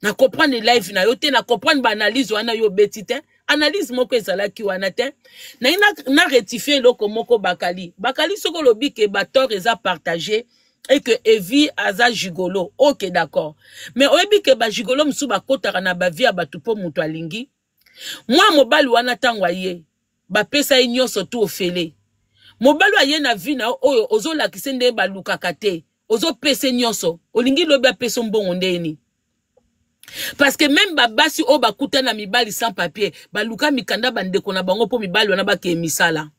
Na comprendre live na yo te na comprendre ba analyse wana yo betite. Analyse moko ezala ki wana te. Na rectifier loko moko bakali. Bakali soko lobi ke bator eza partagé. Et que Evi aza gigolo. Ok, d'accord. Mais oebi ke ba gigolo msu ba kotara na ba via ba tupo mutu alingi. Moi mobali wana tangwa ye. Ba pesa inyoso tu ofele. Mobali wa ye na vi na oyo ozo la kisende ba lukaka te. Ozo pese nyoso. Olingi lobi a peso mbongo ndeni. Parce que même ba basi o ba kuta na mibali sans papier. Ba luka mikanda bandeko na bango po mibali wana ba ke misala.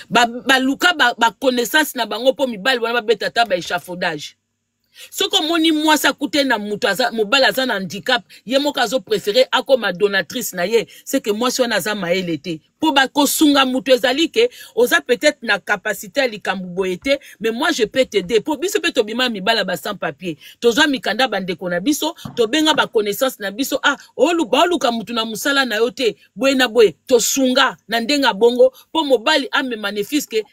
Ba luka ba connaissance na bango po mibali wana ba betata ba échafaudage. Ce que moni moi ça coûte na mutu mobile aza na handicap, ye moka zo préféré ako ma donatrice na ye, c'est que moi si on aza maele te. Po ba ko sunga mutu ezali ke oza peut-être na capacité likambu boyete, mais moi je peux t'aider. Po biso pe to bima mi bala ba sans papier. Tozo mikanda bande ko na biso, to benga ba connaissance na biso ah oluka mutu na musala na yote, boye na boye to sunga na ndenga bongo po mobile ame magnifique ke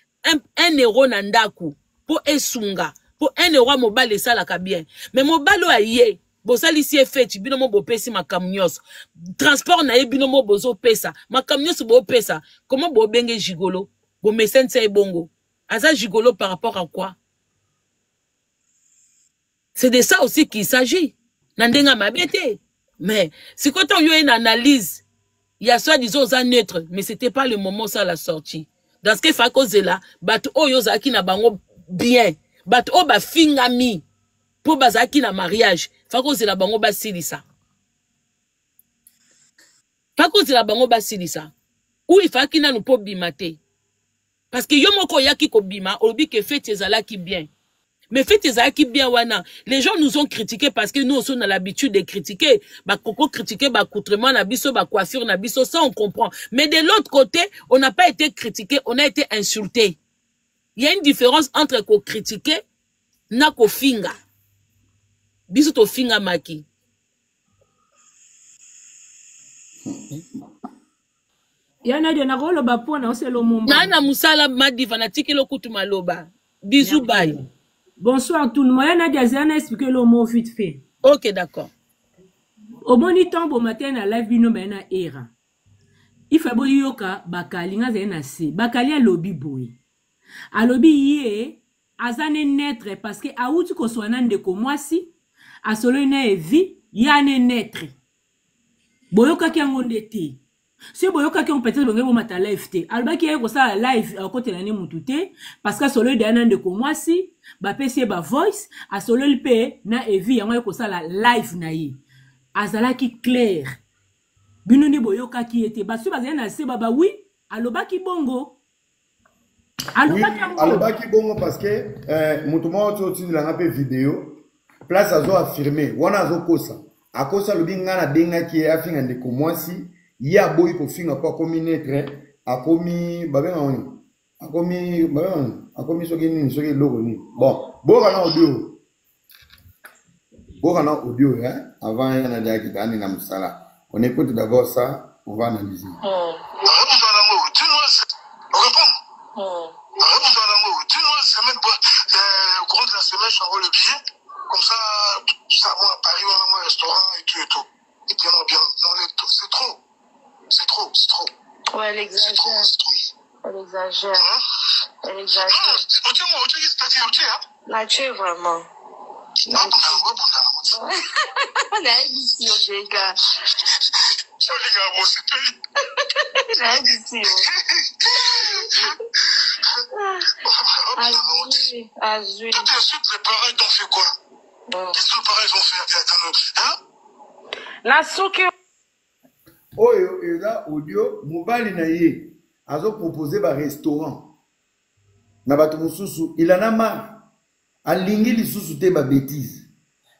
1 euro na ndaku po esunga. Pour 1 euro mobile et ça la bien. Mais mobile a yé. Bosali si fait binomo bo pesi ma camions. Transport na binomo bozo pesa. Ma camions bo pesa. Comment bo benge gigolo? Bo mesen se bongo. Asa gigolo par rapport à quoi? C'est de ça aussi qu'il s'agit. Nandenga mabete. Mais si quand on y a une analyse, il y a soit disons ça neutre, mais c'était pas le moment ça la sortie. Dans ce qu'il fait cause là, bat oyoza ki na bango bien. Bat o ba fingami po bazaki na mariage fako zela bango ba silisa ou il faki na no po bimate parce que yo moko yaki ko bima obi ke fete ezalaki bien mais fete ezalaki bien wana les gens nous ont critiqué parce que nous aussi on a l'habitude de critiquer ba koko critiquer ba accoutrement na biso ba coiffure na biso ça on comprend mais de l'autre côté on n'a pas été critiqué on a été insulté. Il y a une différence entre ko critiquer na ko finga. Biso to finga maki. Yana de na rolo ba pona oselo mumba. Nana musala madiva na tikelo kutu maloba. Bisous bye. Bonsoir tout le monde. Yana de zana expliquer le mot vite fait. OK d'accord. Au moni tombo matin na live bino na era. Il faut boyoka bakali nga zena se. Bakali a lobby boy. A lobby yé azane netre parce que aouti ko swana ndeko mwasi a solo na evi yane netre. Boyoka ki ngonde te. Si boyoka ki on peut-être bongo mata live te. Alba ki ko sa live a côté la ne mutute parce que solo de ndeko mwasi ba pesi ba voice a solo lpe na evi yango ko sa la live na yi. Azala ki clair. Bino ni boyoka ki ete basu bazana se baba oui aloba ki bongo. Alobaki bongo parce que mutumo tu la ngape vidéo place azo affirmer wana azo kosa akosa lobi ngana denga ki afinga ndeko mwasi ya boyi ko finga kwa komi netre akomi babenga oni akomi soki nini logo ni bon boka na audio hein avant yana jaki tani na musala on écoute d'abord ça on va analyser. Au courant de la semaine, je t'envoie le billet. Comme ça, à Paris, on a un restaurant et tout. Et bien, c'est trop. C'est trop. Ouais, elle exagère. Elle exagère. Elle exagère. Là, tu es vraiment. On a ici, les gars. Azui. Tout de suite, les parents t'ont fait quoi? Qu'est-ce que les parents ont fait? Hein? La souki. Oyo, eza audio, mobali na ye, azo proposer ba restaurant. Na bato mususu, il en a marre. Alingi lisusu te ba bêtise.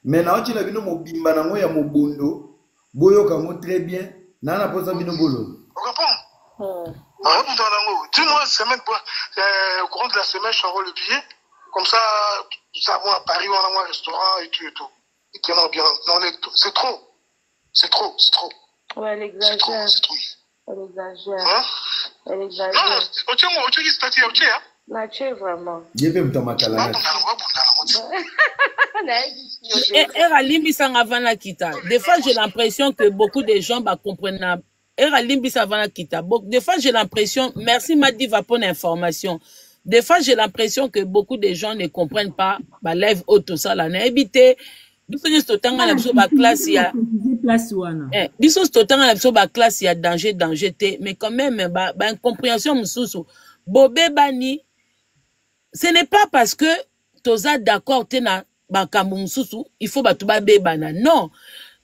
Mais na oti la bino mobimba na mo ya mobondo, boyo kango très bien. Nana posa bino bolo. On comprend? Dis-moi, semaine, au courant de la semaine, je t'envoie le billet. Comme ça, à Paris, on a un restaurant et tout. Et bien, c'est trop. C'est trop. Ouais, elle exagère. C'est trop. Elle exagère. Hein? Elle exagère. Non, Là, tu es vraiment. Yebe mtamakala. Des fois, j'ai l'impression que beaucoup de gens comprennent. Des fois, j'ai l'impression, merci Madiva pour l'information. Des fois, j'ai l'impression que beaucoup de gens ne comprennent pas ma live auto ça là. N'habitez, biso stotanga na biso ba classe ya. Biso stotanga na biso ba classe ya danger te, mais quand même ba incompréhension mususu. Bobé bani, ce n'est pas parce que toza d'accord te na ba kambu mususu, il faut ba tuba bebana. Non.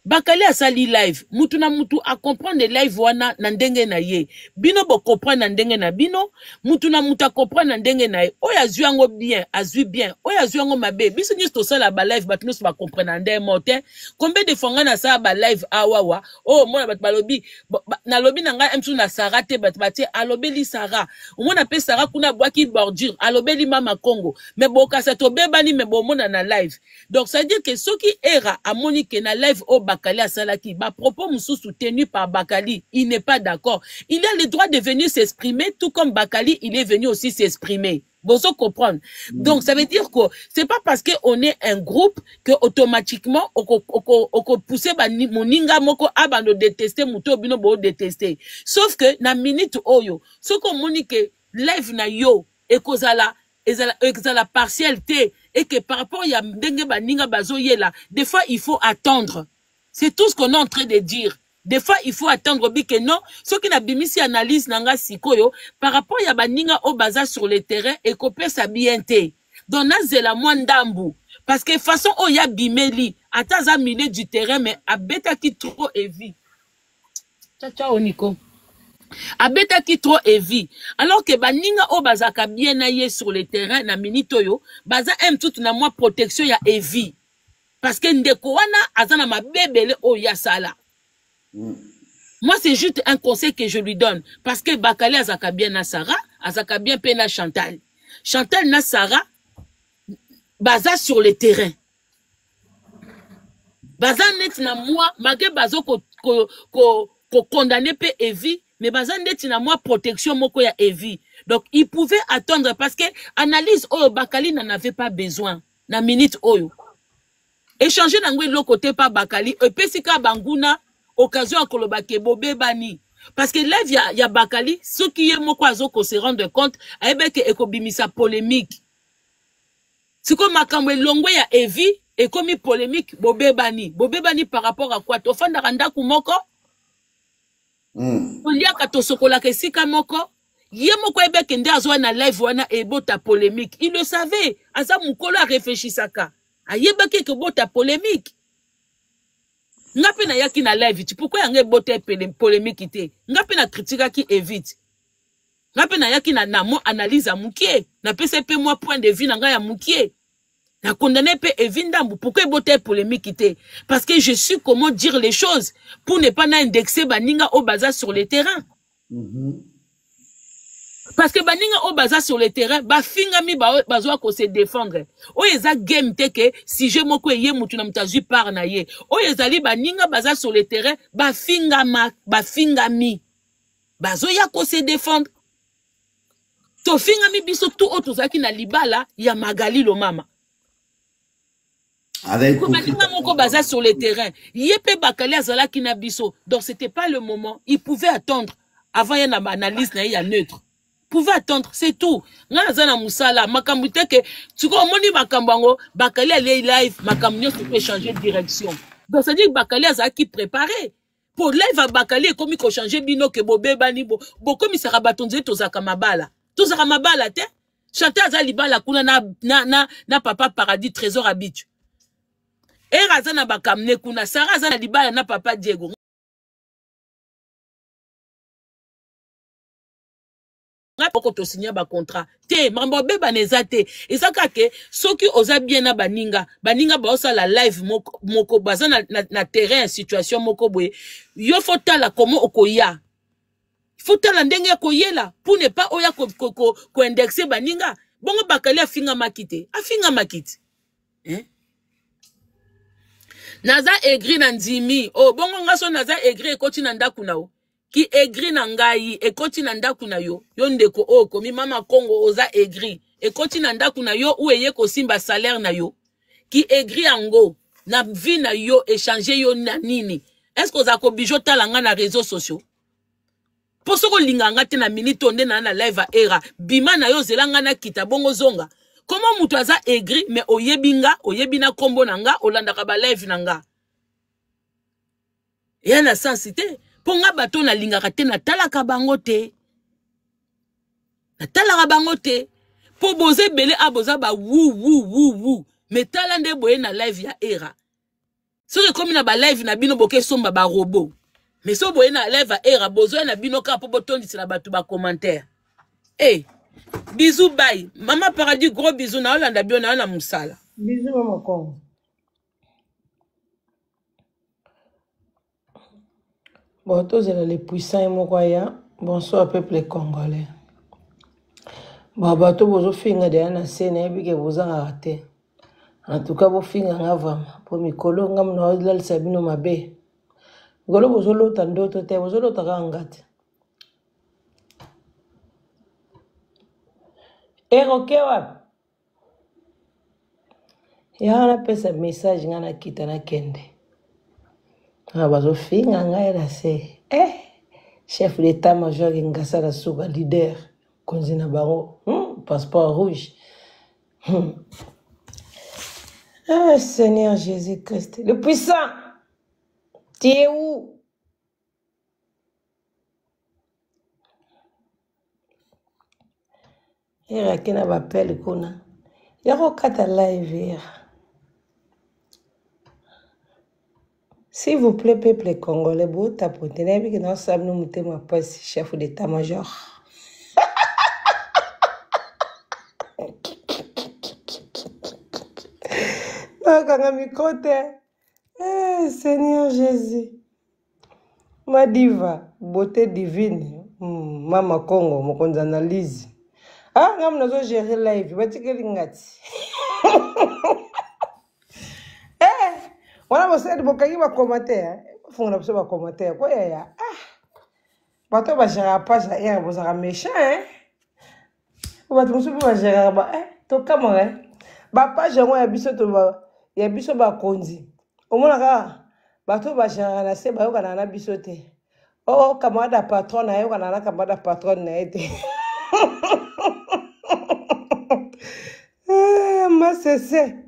Bakali asali live. Mutu na mutu a comprendre live wana na ndenge na ye. Bino bo comprendre na ndenge na bino. Mutu na mutu a comprendre na ndenge na ye. Oya zui yango bien, azui bien. Oya zui yango mabe. Biso nyos to sala ba live bat nyos ba comprendre na ndenge mote. Combien de fois ngana sa ba live awawa. Oh mona bat balobi na lobi na nga mtu na Sarah te bat batie alobe li Sarah. Mona pe Sarah kuna boaki bordure. Alobe li mama Congo. Mais boka sa to bebani mais bo mona na live. Donc ça veut dire que ceux qui era a monique na live au Bakali à Salaki, bah propos moussou soutenu par Bakali, il n'est pas d'accord. Il a le droit de venir s'exprimer, tout comme Bakali, il est venu aussi s'exprimer. Vous comprendre. Donc ça veut dire que c'est pas parce qu'on est un groupe que automatiquement on pousse moninga moko abando détester muto bino bo détester. Sauf que na minute oyo, ce qu'on monique live na yo et kozala ezala partialité et que par rapport ya ndenge baninga bazoyela, des fois il faut attendre. C'est tout ce qu'on est en train de dire. Des fois il faut attendre que non, ce qui n'a bimisi analyse nanga sikoyo par rapport ya baninga au baza sur le terrain et kopé sa bienté. Donc nazela mwandambu parce que façon o ya bimeli ataza milieu du terrain mais abeta qui trop heavy. Ciao Nico. Abeta qui trop heavy. Alors que baninga o bazaka bien aye sur le terrain na minito yo, baza aime tout na moi protection ya heavy. Parce que ndeko wana azana mabebele o ya sala. Moi c'est juste un conseil que je lui donne parce que Bakali azaka bien na Sarah, azaka bien pe na Chantal. Chantal na Sarah baza sur le terrain. Baza net na moi malgré bazo ko condamné pe heavy. Mais bazan neti na moi protection moko ya heavy. Donc il pouvait attendre parce que analyse oyo Bakali n'en avait pas besoin na minute oyo. Échanger nangwe l'autre côté par Bakali et pesika banguna occasion à kolobake bobé bani parce que là il y a Bakali ce qui est moko azoko se rendre compte avec ekobimisa polémique. C'est comme makamwe longwe ya heavy et comme polémique bobé bani par rapport à quoi to fanda randa kumoko. Olia katosokola kesika moko ye moko ebeke nde azwa na live wana ebota polémique. Il le savait. Asa mukolo a réfléchi saka. Ayebeke ke bota polémique. Ngapi na yaki na live ti pourquoi yange bota polémique te. Ngapi na critique ki évite. Ngapi na yaki na namo analyse a mukie. Na PCP moi point de vue na nga ya mukie. Na condamné pe evindambu pourquoi bota polémique te. Parce que je suis comment dire les choses pour ne pas indexer baninga au baza sur le terrain. Parce que baninga au baza sur le terrain, ba fingami bazwa ko se défendre. O yeza game teke si je moko ye mutu na mutazu par na ye. O yezali baninga baza sur le terrain, ba fingami. Bazo ya ko se défendre. To fingami biso tout otuzaki na libala ya Magali lo mama. Avec moko baza sur le terrain. Yepe Bakali azala ki na biso. Donc c'était pas le moment. Il pouvait attendre avant y a une analyse na ya neutre. Pouvait attendre, c'est tout. Nga zana musala makambu teke tu ko moni makambango Bakali allait live makambu tu peux changer de direction. Donc ça dit que Bakali azala ki préparé. Pour live à Bakali comme il changer bino ke bobé bani bo comme il sera batonze to zaka mabala. To zaka mabala te. Chanter azali bala kuna na papa paradis trésor habitué. Et razana bakamne kuna Sarah zana libala na papa Diego. Poko to signer ba contrat. Te mambo beba nezate. Et ça kake soki oza bien na baninga ba osa la live moko baza na terrain situation moko boye. Yo fotala comment okoya. Fotala ndenge koyela pour ne pas oya ko indexer baninga. Bongo Bakali afinga makite. Afinga makite. Hein? Naza egri na nzimi. Oh, bongo ngaso naza egri ekoti na ndaku na o. Ki egri na ngai ekoti na ndaku na yo. Yo ndeko o komi mama Congo oza egri. Ekoti na ndaku na yo ou eye ko simba salaire na yo. Ki egri ango na vie na yo échanger yo na nini. Est-ce que oza ko bijota langa na réseaux sociaux? Pour ce ko linganga te na minute onde na live a era. Bima na yo zelanga na kita bongo zonga. Comment mutaza aigri mais oyebina kombo nanga olandaka ba live nanga. Ya na sensité ponga bato na lingaka te na talaka bango te. Na talaka bango te. Po boze bele aboza ba wu mais talande boye na live ya era. soki komi na ba live na bino boke somba ba robot mais so boye na live era bozo na bino ka po botondisela bato ba commentaire bisous bye Mama Paradis gros bisous na olanda bio na na musala bisous Mama Congo. Bon, tous les puissants et mokoya. Bonsoir peuple congolais. Bon, bato bozo finga de na scène bike boza raté. En tout cas, bo finga nga vraiment. Po mikolo ngam na lal sabino mabe. Golo bozo lota ndoto te bozo lota ngate. Eroke wapi? Ya na pesa message nga na kita na kende. Bazo finga nga era se. Chef d'état-major Ngasara Souga, leader, Konzina Baro, passeport rouge. Ah, Seigneur Jésus-Christ, le puissant, tu es où? Il y a quelqu'un qui m'appelle, il y a un live. S'il vous plaît, peuple congolais, vous tapotez, que nous savons nous monter ma poste, chef d'état-major. Seigneur Jésus. Ma diva, beauté divine. Mama Congo, mon analyse. Ah, nous avons géré live. Wana bosedi bokangi ba commentaire fonga biso ba commentaire ko ya bato ba gera page ya bozaka méchant bato musu ba gera ba to kamera ba page ngo ya biso to ba ya biso ba konzi omona ka bato ba gera na se ba yoka na biso te kamada patron na yoka na kamada patron na ete ma c'est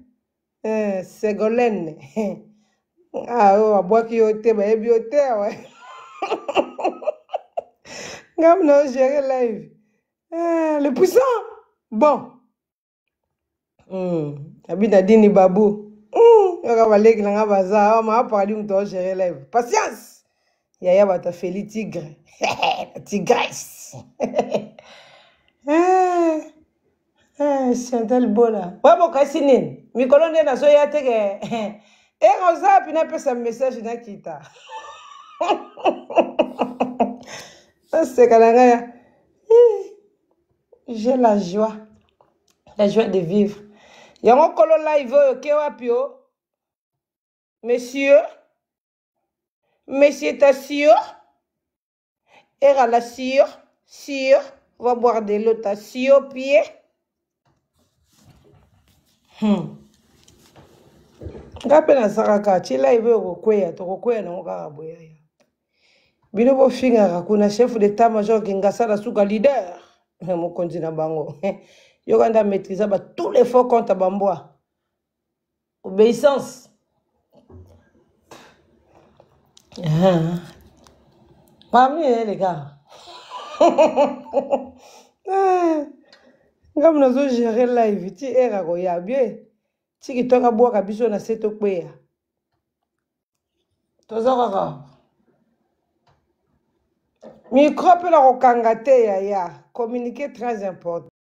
Ségolène. Ah, bois qui yote, bah, biote, ouais. Gam non, gérer live. Le puissant. Bon. Abida dini babou. Yoga balek langa baza, ma paradi mto gérer live. Patience. Yaya bata feli tigre. Tigresse. Chantal Bola. Ouais, bon, Kassinin. Mikolo ne na so ya teke. Rosa pina pesa message na kita. C'est kalanga. J'ai la joie de vivre. Yango kolo live ke wapi o? Monsieur t'as sûr? Era la sûr, on va boire de l'eau, t'as sûr pied. Ngapena saraka chila ive okweya tokokweya na ngaka boya ya bino bo finga kuna chef d'état-major Ngasara Souga leader mokonzi na bango yokanda maîtriser ba tous les faux comptes bamboa obéissance mami les gars ngam nazo gérer live ti era ko ya bien tiki toka boka biso na seto kweya tozaka micro pe la kokanga te ya communiquer très important.